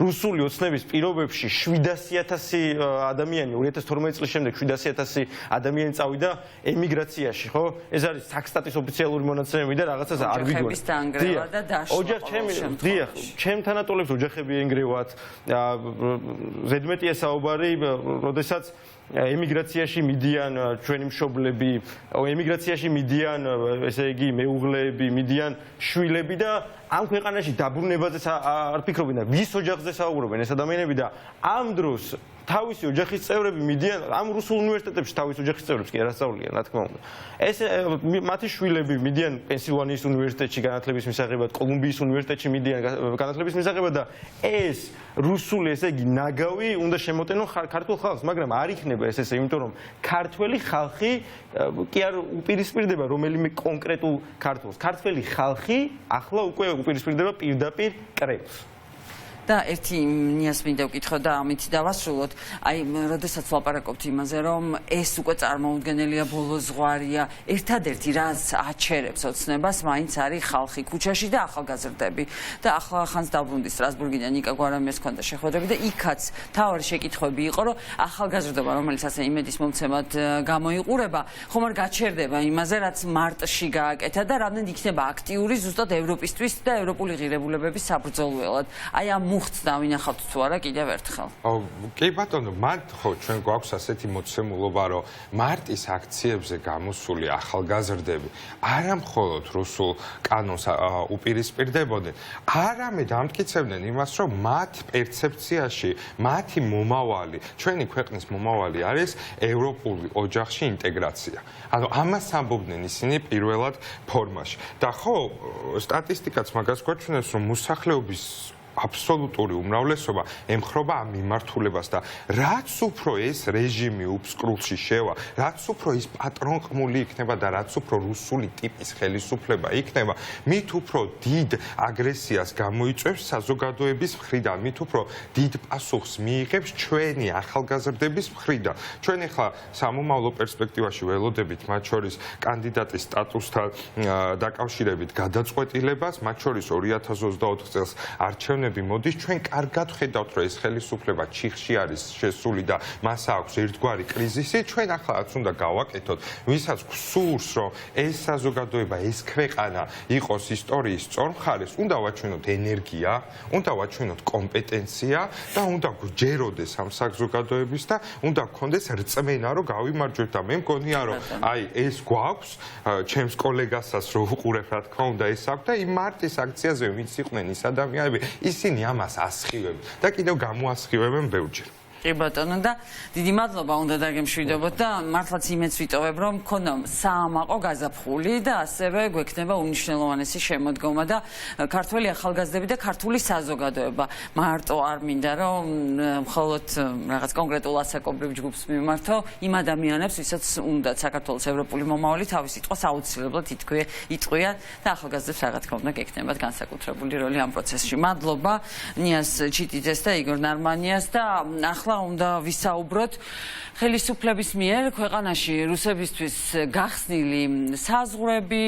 რუსული ოცნების პირობებში 700,000 ადამიანი 2012 წლის შემდეგ 700,000 ადამიანი წავიდა ემიგრაციაში, ხო? ეს არის საქსტატის ოფიციალური მონაცემები და რაღაცას არ ვიგონი. ოჯახების დაანგრევა და დაშლა. დიახ, ჩემ თანატოლებს ოჯახები ენგრევათ. ზედმეტია საუბარი, როდესაც ემიგრაციაში მიდიან ჩვენი მშობლები, ემიგრაციაში მიდიან, ესე იგი, მეუღლეები, მიდიან შვილები და ამ ქვეყანაში დაბრუნებაზეც არ ფიქრობენ და ვის ოჯახზე საუბრობენ ეს ადამიანები და ამ დროს თავისი ოჯახის წევრები მიდიან ამ რუსულ უნივერსიტეტებში თავის ოჯახის წევრებს კი არ ასწავლიან, რა თქმა უნდა. ეს მათი შვილები მიდიან პენსილვანიის უნივერსიტეტში განათლების მისაღებად, კოლუმბიის უნივერსიტეტში მიდიან განათლების მისაღებად და ეს რუსული, ესე იგი, ნაგავი უნდა შემოტენონ ქართულ ხალხს, მაგრამ არ იქნება ესე, იმიტომ რომ ქართველი ხალხი კი არ უპირისპირდება რომელიმე კონკრეტულ ქართველს. ქართველი ხალხი ახლა უკვე უპირისპირდება პირდაპირ კრემლს. და ერთი ნიას მინდა ვკითხო და ამით დავასრულოთ. აი, როდესაც ვლაპარაკობთ იმაზე, რომ ეს უკვე წარმოუდგენელია, ბოლო ზღვარია, ერთადერთი რაც აჩერებს ოცნებას, მაინც არის ხალხი ქუჩაში და ახალგაზრდები. და ახლა ხანს დაბრუნდი სტრასბურგიდან ნიკა გვარამიას ჰქონდა შეხვედრები და იქაც თავარი შეკითხვები იყო, რომ ახალგაზრდობა, რომელიც ასე იმედის მომცემად გამოიყურება, ხომ არ გაჩერდება იმაზე, რაც მარტში გააკეთა და რამდენად იქნება აქტიური ზუსტად ევროპისთვის და ევროპული ღირებულებების საბრძოლველად. აი ამ უხსნა ვინახავთ თუ არა კიდევ ერთხელ. კი ბატონო, მათ ხო ჩვენ გვაქვს ასეთი მოცემულობა, რომ მარტის აქციებზე გამოსული ახალგაზრდები არა მხოლოდ რუსულ კანონს უპირისპირდებოდნენ, არამედ ამტკიცებდნენ იმას, რომ მათ პერცეფციაში მათი მომავალი, ჩვენი ქვეყნის მომავალი არის ევროპული ოჯახში ინტეგრაცია. ანუ ამას ამბობდნენ ისინი პირველად ფორმაში. და ხო, სტატისტიკაც მაგას გვაჩვენებს, რომ მოსახლეობის აბსოლუტური უმრავლესობა ემხრობა ამ მიმართულებას და რაც უფრო ეს რეჟიმი უფსკრულში შევა, რაც უფრო ის პატრონყმული იქნება და რაც უფრო რუსული ტიპის ხელისუფლება იქნება, მით უფრო დიდ აგრესიას გამოიწვევს საზოგადოების მხრიდან, მით უფრო დიდ პასუხს მიიღებს ჩვენი ახალგაზრდების მხრიდან. ჩვენ ახლა სამომავლო პერსპექტივაში ველოდებით მათ შორის კანდიდატის სტატუსთან დაკავშირებით გადაწყვეტილებას, მათ შორის 2024 წელს არჩევნები მოდის, ჩვენ კარგად ხედავთ, რომ ეს ხელისუფლება ჩიხში არის შესული და მას აქვს ერთგვარი კრიზისი, ჩვენ ახლა უნდა გავაკეთოთ, ვისაც გსურს, რომ ეს საზოგადოება, ეს ქვეყანა იყოს ისტორიის სწორ მხარეს, უნდა ვაჩვენოთ ენერგია, უნდა ვაჩვენოთ კომპეტენცია და უნდა გვჯეროდეს ამ საზოგადოების და უნდა გქონდეს რწმენა, რომ გავიმარჯვებთ და მე მგონია, რომ აი ეს გვაქვს, ჩემს კოლეგასაც რო უყურებ, რა თქმა უნდა, ეს აქვს და იმ მარტის აქციაზე ვინც იყვნენ ის ადამიანები, ისინი ამას ასხივებენ და კიდევ გამოასხივებენ ბევრჯერ. კი ბატონო და დიდი მადლობა უნდა დაგემშვიდობოთ და მართლაც იმეც ვიტოვებ, რომ მქონდა საამაყო გაზაფხული და ასევე გვექნება უნიშნელოვანესი შემოდგომა და ქართველი ახალგაზრდები და ქართული საზოგადოება. მარტო არ მინდა რომ მხოლოდ რაღაც კონკრეტულ ასაკობრივ ჯგუფს მიმართო იმ ადამიანებს, ვისაც უნდა საქართველოს ევროპული მომავალი თავის სიტყვას აუცილებლად იტყვიან და ახალგაზრდებს რა თქმა უნდა გექნებათ განსაკუთრებული როლი ამ პროცესში. მადლობა ნიას ჩიტიძეს და იგორ ნარმანიას და ახლა უნდა ვისაუბროთ ხელისუფლების მიერ ქვეყანაში რუსებისთვის გახსნილი საზღვრები,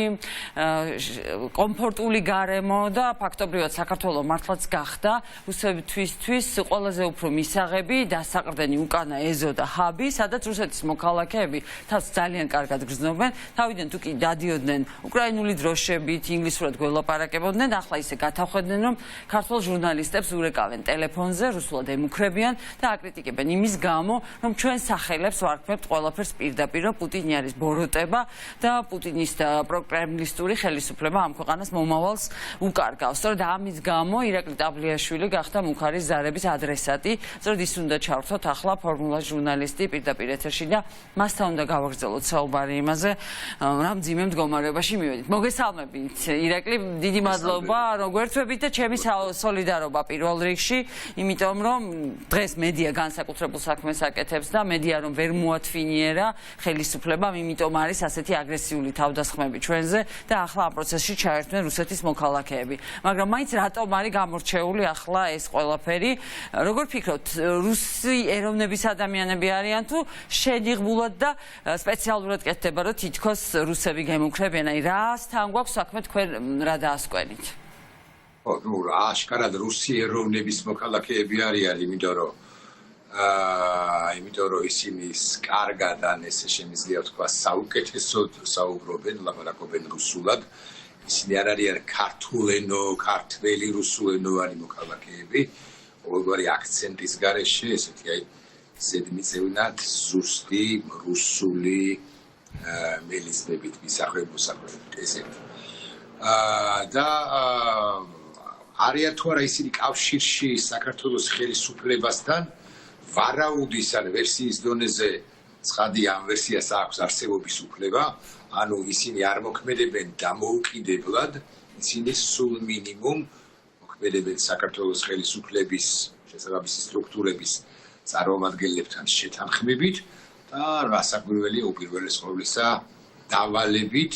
კომფორტული გარემო და ფაქტობრივად საქართველოს მართლაც გახდა რუსებისთვის ყველაზე უფრო მისაღები დასაყრდენი უკანა ეზო და ჰაბი, სადაც რუსეთის მოქალაქეები თავს ძალიან კარგად გრძნობენ, თავიდან თუ კი დადიოდნენ უკრაინული დროშებით, ინგლისურად გველაპარაკებოდნენ, ახლა ისე გათავხედნენ, რომ ქართულ ჟურნალისტებს ურეკავენ ტელეფონზე, რუსულად ემუქრებიან და აკრიტიკებენ იმის გამო, რომ ჩვენ სახელებს ვარქმევთ ყველაფერს პირდაპირ, რომ პუტინი არის ბოროტება და პუტინის პროკრემლისტური ხელისუფლება ამ ქვეყანას მომავალს უკარგავს. სწორედ ამის გამო ირაკლი ტაბლიაშვილი გახდა მუხარის ზარების ადრესატი. სწორედ ის უნდა ჩავთოთ ახლა ფორმულას ჟურნალისტი პირდაპირ ეთერში და მასთან უნდა გავაგრძელოთ საუბარი იმაზე, რა მძიმე მდგომარეობაში მივედით. მოგესალმებით, ირაკლი, დიდი მადლობა, რომ გვერდთვებით და ჩემი სოლიდარობა პირველ რიგში, იმიტომ რომ დღეს მედია განსაკუთრებულ საქმეს აკეთებს და მედია რომ ვერ მოათვინიერა ხელისუფლებამ, იმიტომ არის ასეთი აგრესიული თავდასხმები ჩვენზე და ახლა ამ პროცესში ჩაერთვნენ რუსეთის მოქალაქეები. მაგრამ მაინც რატომ არის გამორჩეული ახლა ეს ყველაფერი? როგორ ფიქრობთ, რუსი ეროვნების ადამიანები არიან თუ შედიღბულად და სპეციალურად კეთდება, რომ თითქოს რუსები გემუქრებიან? აი რასთან გვაქვს საქმე, თქვენ რა დაასკვენით? ნუ აშკარად რუსი ეროვნების მოქალაქეები არიან, იმიტომ რომ ისინი კარგად ან ესე შემიძლია თქვა საუკეთესოდ საუბრობენ, ლაპარაკობენ რუსულად. ისინი არ არიან ქართველი რუსულენოვანი მოქალაქეები, ყოველგვარი აქცენტის გარეშე, ესეთი აი ზედმიწევნად ზუსტი რუსული მელისმებით მისახვებთ ესეთი. და არიან თუ არა ისინი კავშირში საქართველოს ხელისუფლებასთან, ვარაუდის ან ვერსიის დონეზე ცხადია ამ ვერსიას აქვს არსებობის უფლება, ანუ ისინი არ მოქმედებენ დამოუკიდებლად, ისინი სულ მინიმუმ მოქმედებენ საქართველოს ხელისუფლების შესაბამისი სტრუქტურების წარმომადგენლებთან შეთანხმებით და რასაკვირველია უპირველეს ყოვლისა დავალებით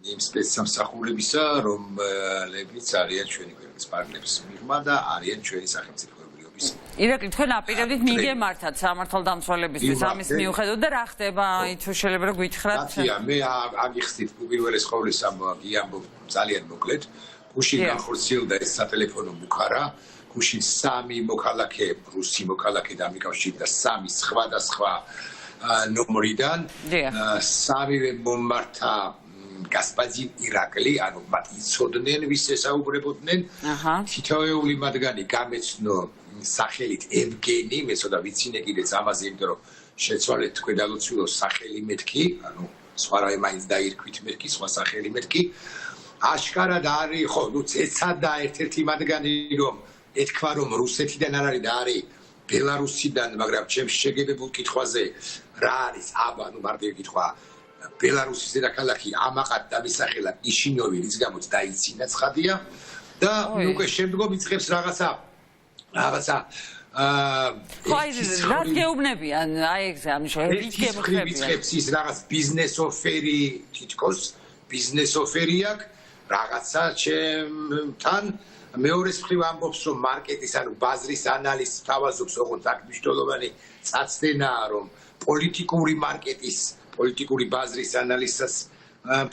იმ სპეცსამსახურებისა, რომლებიც არიან ჩვენი ქვეყნის პარტნიორების მიღმა და არიან ჩვენი სახელმწიფოებრიობის. ირაკლი, თქვენ აპირებდით მიგემართათ სამართალდამცველებისთვის ამის მიუხედავად და რა ხდება, თუ შეიძლება რომ გითხრათ? რატია, მე აგიხსნით უპირველეს ყოვლისა გიამბობ ძალიან მოკლედ. გუშინ განხორციელდა ეს სატელეფონო მუხარა, გუშინ 3 მოქალაქე, რუსი მოქალაქე დამიკავშირდა 3 სხვადასხვა ნომრიდან. 3-ვე მომართა გასპაძინ ირაკლი, ანუ მათ იცოდნენ, ვის ესაუბრებოდნენ. თითოეული მათგანი გამეცნო სახელით ევგენი, მე ცოტა ვიცინე კიდეც ამაზე, იმიტომ რომ შეცვალეთ თქვენ დალოცვილო სახელი მეთქი, ანუ სხვა რა მაინც დაირქვით მეთქი, სხვა სახელი მეთქი. აშკარად არის, ხო, ნუ ეცადა ერთ-ერთი მათგანი, რომ ეთქვა, რომ რუსეთიდან არ არის და არის ბელარუსიდან, მაგრამ ჩემს შეგებებულ კითხვაზე რა არის აბა, ნუ მარტივი კითხვა. ბელარუსის დედაქალაქი ამაყად დამისახელა კიშინიოვი, რის გამოც დაიცინა ცხადია და უკვე შემდგომ იწყებს რაღაცა ხო, აი რა გეუბნებიან, აი ეგ იწყებს ის რაღაც ბიზნეს ოფერი, თითქოს ბიზნეს ოფერი აქვს რაღაცა ჩემთან. მეორეს მხრივ ამბობს, რომ მარკეტის, ანუ ბაზრის ანალიზს თავაზობს, ოღონდ აქ მნიშვნელოვანი წაცდენაა, რომ პოლიტიკური ბაზრის ანალიზსაც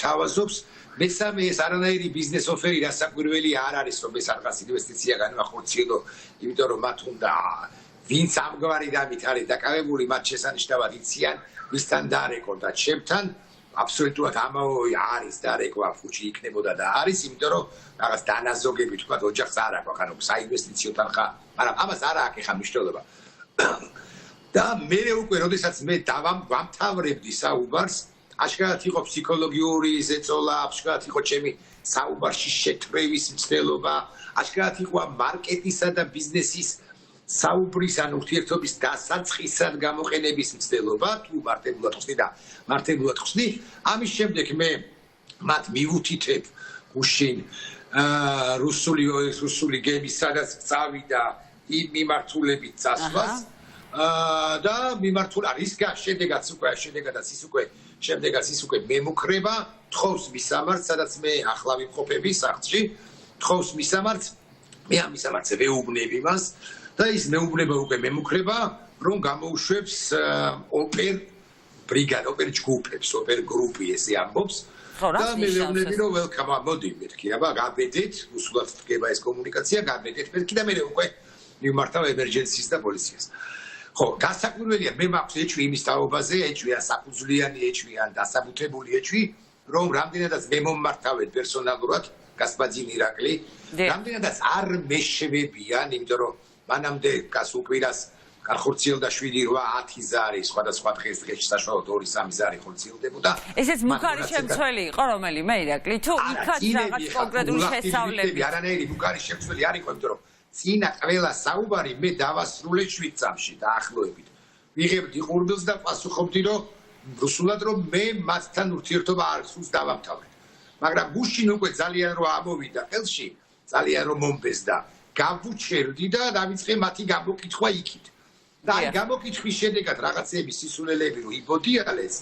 თავაზობს. მესამე ეს არანაირი ბიზნეს ოფერი რასაკვირველი არ არის, რომ ეს რაღაც ინვესტიცია განვახორციელო, იმიტომ რომ მათ უნდა ვინც ამგვარი დამით არის დაკავებული, მათ შესანიშნავად იციან, ვისთან დაარეკონ და ჩემთან აბსოლუტურად ამაოი არის დარეკვა, ფუჭი იქნებოდა და არის, იმიტომ რომ რაღაც დანაზოგები თქვა ოჯახს არ აქვს, ანუ საინვესტიციო თანხა, მაგრამ ამას არ აქვს ხა მნიშვნელობა. და მე უკვე როდესაც მე დავამთავრებდი საუბარს, აშკარად იყო ფსიქოლოგიური ზეწოლა, აშკარად იყო ჩემი საუბარში შეთრევის მცდელობა, აშკარად იყო მარკეტისა და ბიზნესის საუბრის ან ურთიერთობის დასაწყისად გამოყენების მცდელობა, თუ მართებულად ხსნი, ამის შემდეგ მე მათ მივუთითებ გუშინ რუსული გემის სადაც წავიდა იმ მიმართულებით წასვლას და რის შემდეგაც ის უკვე მემუქრება, თხოვს მისამართს, სადაც მე ახლა ვიმყოფები სახლში, თხოვს მისამართს, მე ამ მისამართზე ვეუბნები მას და ის მეუბნება უკვე მემუქრება, რომ გამოუშვებს ოპერ ჯგუფებს, ოპერ გრუპი ესე ამბობს. და მე ვეუბნები, რომ ველკამ, მოდი მეთქი, აბა გაბედეთ, უსულად დგება ეს კომუნიკაცია, გაბედეთ მეთქი და მე უკვე მიმართავ ემერჯენსის და პოლიციას. ხო, გასაკვირველია, მე მაქვს ეჭვი იმის თაობაზე, ეჭვი ან საფუძვლიანი ეჭვი ან დასაბუთებული ეჭვი, რომ რამდენადაც მე მომმართავენ პერსონალურად გასპაძინ ირაკლი, რამდენადაც არ მეშვებიან, იმიტომ რომ მანამდე გასულ კვირას განხორციელდა 7-8 ზარი სხვადასხვა დღეს საშუალოდ 2-3 ზარი ხორციელდებოდა. ესეც მუქარი შემცველი იყო რომელიმე ირაკლი თუ იქაც რაღაც კონკრეტული შესწავლები არანაირი მუქარი შემცველი არ იყო, იმიტომ რომ წინა ყველა საუბარი მე დავასრულე 7 წამში დაახლოებით. ვიღებდი ყურბილს და პასუხობდი რომ რუსულად რომ მე მათთან ურთიერთობა არ სულს დავამთავრე. მაგრამ გუშინ უკვე ძალიან რო ამოვიდა ხელში, ძალიან რო მომბეზდა, გავუჩერდი და დავიწყე მათი გამოკითხვა იქით. და აი გამოკითხვის შედეგად რაღაცები სისულელები რო იბოდიალეს,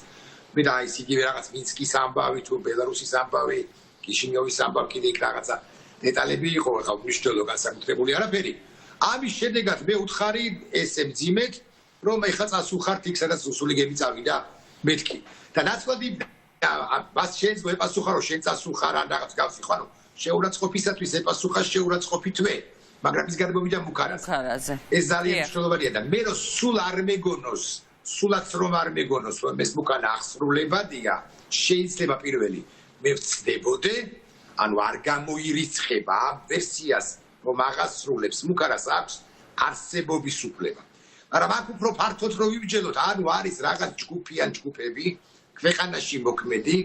მე და ის იგივე რაღაც მინსკის ამბავი თუ ბელარუსის ამბავი, კიშინიოვის ამბავი კიდე იქ რაღაცა დეტალები იყო, ხა მნიშვნელო განსაკუთრებული არაფერი. ამის შედეგად მე უთხარი ესე მძიმედ, რომ ეხლა წასულხართ იქ, სადაც რუსულიგები წავიდა მეთქი. და ნაცვლადი მას შეიძლება ეპასუხა რომ შენ წასულხარ ან რაღაც გავსი ხო ანუ შეურაცხყოფისათვის ეპასუხა შეურაცხყოფითვე მაგრამ ის გადმოვიდა მუქარაზე ეს ძალიან მნიშვნელოვანია და მე რომ სულ არ მეგონოს სულაც რომ არ მეგონოს რომ ეს მუქანა აღსრულებადია შეიძლება პირველი მე ვწდებოდე ანუ არ გამოირიცხება ამ ვერსიას რომ აღასრულებს მუქარას აქვს არსებობის უფლება მაგრამ აქ უფრო ფართოდ რო ვიბჯელოთ ანუ არის რაღაც ჯგუფიან ჯგუფები ქვეყანაში მოქმედი,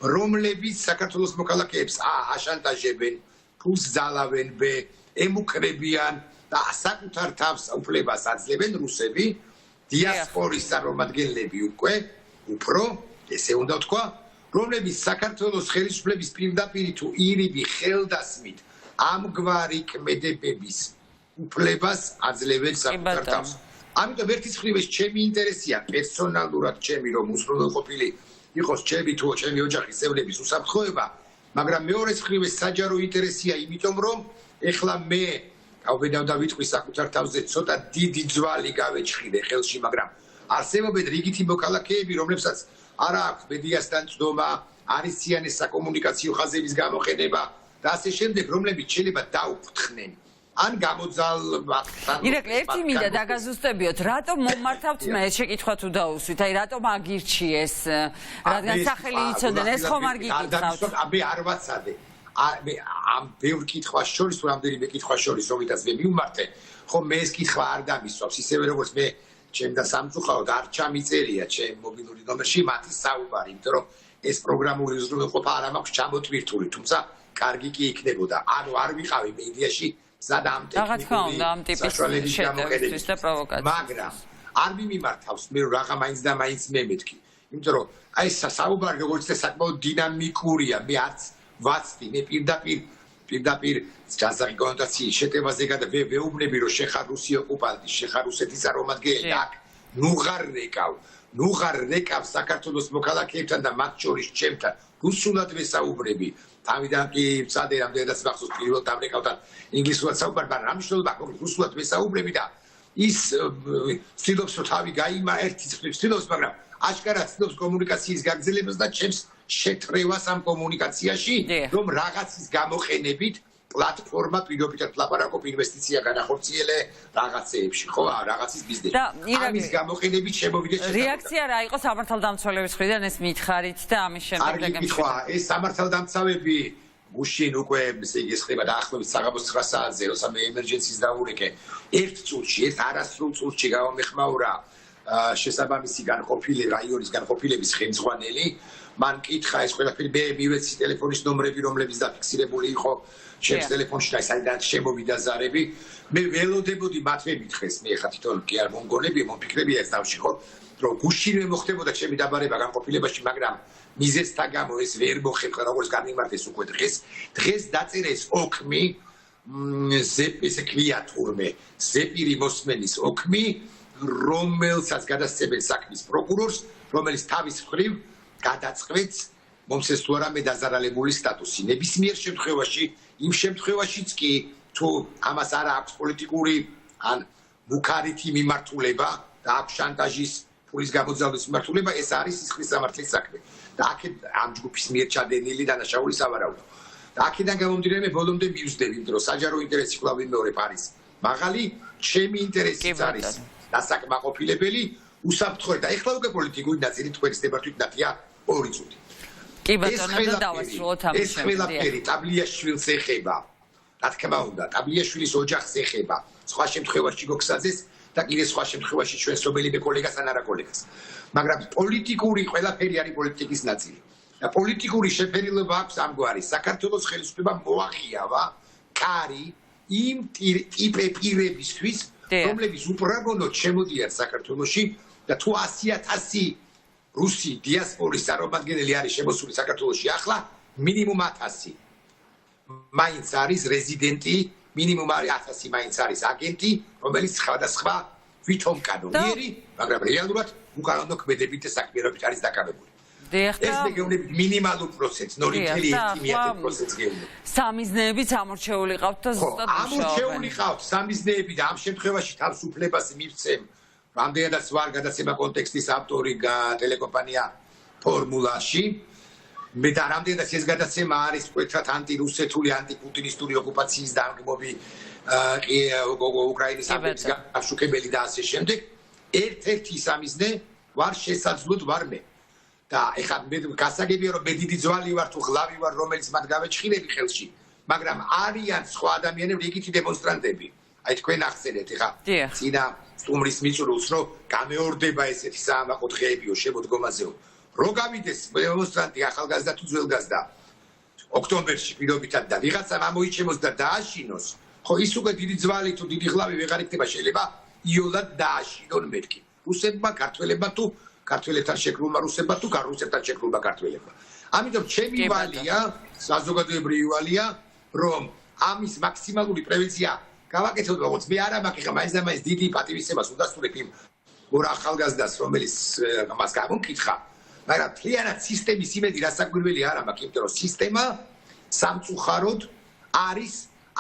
რომლებიც საქართველოს მოქალაქეებს აშანტაჟებენ, ფულს ძალავენ, ემუქრებიან და საკუთარ თავს უფლებას აძლევენ რუსები, დიასპორის წარმომადგენლები უფრო, ესე უნდა ვთქვა, რომლებიც საქართველოს ხელისუფლების პირდაპირ თუ ირიბი ხელდასმით ამგვარი ქმედებების უფლებას აძლევენ საკუთარ თავს. ამიტომ ერთის მხრივ ეს ჩემი ინტერესია პერსონალურად ჩემი რომ უზრუნველყოფილი იყოს ჩემი თუ ჩემი ოჯახის წევრების უსაფრთხოება მაგრამ მეორეს მხრივ ეს საჯარო ინტერესია იმიტომ რომ ეხლა მე გავბედავ და ვიტყვი საკუთარ თავზე ცოტა დიდი ძვალი გავეჭხიდე ხელში მაგრამ არსებობენ რიგითი მოქალაქეები რომლებსაც არ აქვს მედიასთან წდომა არის სიანეს საკომუნიკაციო ხაზების გამოყენება და ასე შემდეგ რომლებიც შეიძლება დაუფრთხნენ ან გამოძალვათ ირაკლი ერთი მინდა დაგაზუსტებიოთ რატომ მომართავთ მე შეკითხვა თუ დაუსვით აი რატომ აგირჩიეს რადგან სახელი იცოდნენ ეს ხომ არ გიკითხავთ მე არ ვაცადე ამ ბევრ კითხვას შორის თუ რამდენიმე კითხვას შორის რომელსაც მე მივმართე ხომ მე ეს კითხვა არ დამისვავს ისევე როგორც მე ჩემ და სამწუხაროდ არ ჩამიწერია ჩემ მობილური ნომერში მათი საუბარი იმიტომ რომ ეს პროგრამული უზრუნველყოფა არ მაქვს ჩამოტვირთული თუმცა კარგი კი იქნებოდა ანუ არ ვიყავი მედიაში ზადა ამ ტიპის შეტევის და პროვოკაციების მაგრამ არ მიმართავს მე რაღა მაინც და მაინც მე მეთქი იმიტომ რომ აი საუბარი როგორც ეს საკმაოდ დინამიკურია მე არც ვაცდი მე პირდაპირ ჯაზარი კონტაციის შეტევაზე ვეუბნები რომ შეხარ რუსი ოკუპანტი შეხარ რუსეთის წარმომადგენელი აქ ნუღარ რეკავ საქართველოს მოქალაქეებთან და მათ შორის ჩემთან რუსულად ვესაუბრები თავიდან კი ვწადე რამდენადაც მახსოვს პირველ დამრეკავთან ინგლისურად საუბარი მაგრამ ამ მნიშვნელობა აქვს რუსულად ვესაუბრები და ის ცდილობს რომ თავი გაიმა ერთი ცდილობს მაგრამ აშკარად ცდილობს კომუნიკაციის გაგრძელებას და ჩემს შეთრევას ამ კომუნიკაციაში რომ რაღაცის გამოყენებით პლატფორმა პირობითად ლაპარაკობ ინვესტიცია განახორციელე რაღაცეებში ხო რაღაცის ბიზნესი ამის გამოყენებით შემოვიდეს რეაქცია რა იყო სამართალდამცველების მხრიდან ეს მითხარით და ამის შემდეგ გაგემშვიდობა ეს სამართალდამცავები გუშინ უკვე ესე იგი ხდება დაახლოებით საღამოს 9 საათზე როცა მე ემერჯენსის დაურეკე ერთ წუთში ერთ არასრულ წუთში გავამეხმაურა შესაბამისი განყოფილება რაიონის განყოფილების ხელმძღვანელი მან კითხა ეს ყველაფერი მე მივეცი ტელეფონის ნომრები რომლებიც დაფიქსირებული იყო ჩემს ტელეფონში და საიდან შემოვიდა ზარები მე ველოდებოდი მათ მემითხეს მე ხა თვითონ კი არ მომგონები მომფიქრებია ეს თავში ხო რომ გუშინვე მოხდებოდა ჩემი დაბარება განყოფილებაში მაგრამ მიზეზთა გამო ეს ვერ მოხერხდა როგორც გამიმართეს უკვე დღეს დაწერეს ოქმი ესე ქვია თურმე ზეპირი მოსმენის ოქმი რომელსაც გადასცემენ საქმის პროკურორს რომელიც თავის მხრივ გადაწყვეტს მომცეს თუ არა მე დაზარალებული სტატუსი ნებისმიერ შემთხვევაში იმ შემთხვევაშიც კი თუ ამას არ აქვს პოლიტიკური ან მუქარითი მიმართულება და აქვს შანტაჟის ფულის გამოძალვის მიმართულება ეს არის სისხლის სამართლის საქმე და აქეთ ამ ჯგუფის მიერ ჩადენილი დანაშაული სავარაუდო და აქედან გამომდინარე ბოლომდე მივსდები იმიტომ რომ საჯარო ინტერესი კვლავ ვიმეორებ არის მაღალი ჩემი ინტერესიც არის დასაკმაყოფილებელი უსაფრთხოა და ეხლა უკვე პოლიტიკური ნაწილი თქვენს დებართვით ნათია 2 წუთი კი ბატონო და დავასრულოთ ამ ეს ყველაფერი ტაბლიაშვილს ეხება რა თქმა უნდა ტაბლიაშვილის ოჯახს ეხება სხვა შემთხვევაში გოგსაძეს და კიდე სხვა შემთხვევაში ჩვენს რომელიმე კოლეგას ან არა კოლეგას. მაგრამ პოლიტიკური ყველაფერი არის პოლიტიკის ნაწილი. და პოლიტიკური შეფერილობა აქვს ამგვარი. საქართველოს ხელისუფლებამ მოაღიავა კარი იმ ტიპებისთვის, რომლებიც უბრალოდ შემოდიან საქართველოში და თუ 100,000 რუსი დიასპორის წარმომადგენელი არის შემოსული საქართველოში ახლა, მინიმუმ 1000. მაინც არის რეზიდენტი, მინიმუმ 1000 მაინც არის აგენტი, რომელიც სხვადასხვა ვითომ კანონიერი, მაგრამ რეალურად უკანონო ქმედებითი საქმიანობით არის დაკავებული. ეს მიგეუბნებით მინიმალურ პროცენტს 0.1% გეუბნებით. სამიზნეებიც ამორჩეული ყავთ და ზუსტად ამორჩეული ყავთ სამიზნეები და ამ შემთხვევაში თავისუფლებას მივცემ. რამდენადაც ვარ გადაცემა კონტექსტის ავტორი ტელეკომპანია ფორმულაში. მე და რამდენადაც ეს გადაცემა არის მკვეთრად ანტირუსეთული, ანტიპუტინისტური ოკუპაციის დაგმობი უკრაინის ამბების გაშუქებელი და ასე შემდეგ. ერთ-ერთი სამიზნე ვარ შესაძლოდ ვარ მე. და ეხლა მე გასაგებია რომ მე დიდი ძვალი ვარ თუ ღლავი ვარ რომელიც მათ გავეჭხილები ხელში მაგრამ არიან სხვა ადამიანები რიგითი დემონსტრანტები აი თქვენ ახსენეთ ეხლა წინა სტუმრის მიწურულს რომ გამეორდება ესეთი საამაყო დღეებიო შემოდგომაზეო რო გავიდეს დემონსტრანტი ახალგაზრდა თუ ძველგაზრდა ოქტომბერში პირობითად და ვიღაცამ ამოიჩემოს და დააშინოს ხო ის უკვე დიდი ძვალი თუ დიდი ღლავი ვეღარ იქნება შეიძლება იოლად დააშინონ მეთქი რუსებმა ქართველებმა თუ ქართველებთან შეკრულმა რუსებმა თუ რუსებთან შეკრულმა ქართველებმა. ამიტომ ჩემი ვალია, საზოგადოებრივი ვალია, რომ ამის მაქსიმალური პრევენცია გავაკეთოთ, როგორც მე არა მაქვს, ხა მაინც და მაინც დიდი პატივისცემას უდასტურებ იმ ორ ახალგაზრდას, რომელიც მას გამომკითხა, მაგრამ მთლიანად სისტემის იმედი რასაკვირველი არა მაქვს, იმიტომ რომ სისტემა სამწუხაროდ არის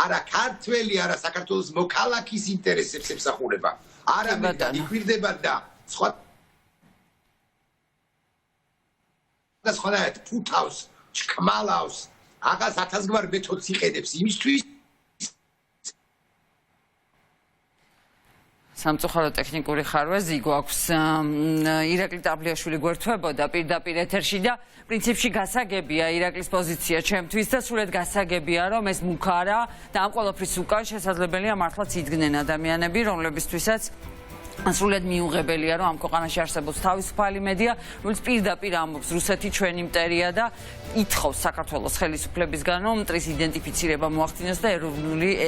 არა ქართველი, არა საქართველოს მოქალაქის ინტერესებს ემსახურება. არამედ იკვირდება და სხვა და სხვადასხვა ფუთავს, ჭკმალავს, აღას 1000-გვარ მეთოდს იყენებს იმისთვის სამწუხარო ტექნიკური ხარვეზი გვაქვს ირაკლი ტაბლიაშვილი გვერდთვებოდა პირდაპირ ეთერში და პრინციპში გასაგებია ირაკლის პოზიცია ჩემთვის და სულად გასაგებია რომ ეს მუქარა და ამ ყველაფრის უკან შესაძლებელია მართლაც იდგნენ ადამიანები რომლებისთვისაც სრულად მიუღებელია რომ ამ ქვეყანაში არსებობს თავისუფალი მედია, რომელიც პირდაპირ ამბობს რუსეთი ჩვენი მტერია და ითხოვს საქართველოს ხელისუფლებისგან რომ მტრის იდენტიფიცირება მოახდინოს და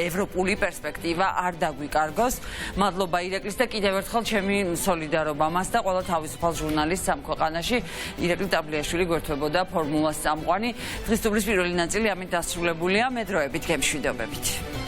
ევროპული პერსპექტივა არ დაგვიკარგოს. მადლობა ირაკლის და კიდევ ერთხელ ჩემი სოლიდარობა მას და ყველა თავისუფალ ჟურნალისტს ამ ქვეყანაში. ირაკლი ტაბლიაშვილი გვერდთვებოდა ფორმულას წამყვანი. დღის სტუმრის პირველი ნაწილი ამით დასრულებულია. მე დროებით გემშვიდობებით.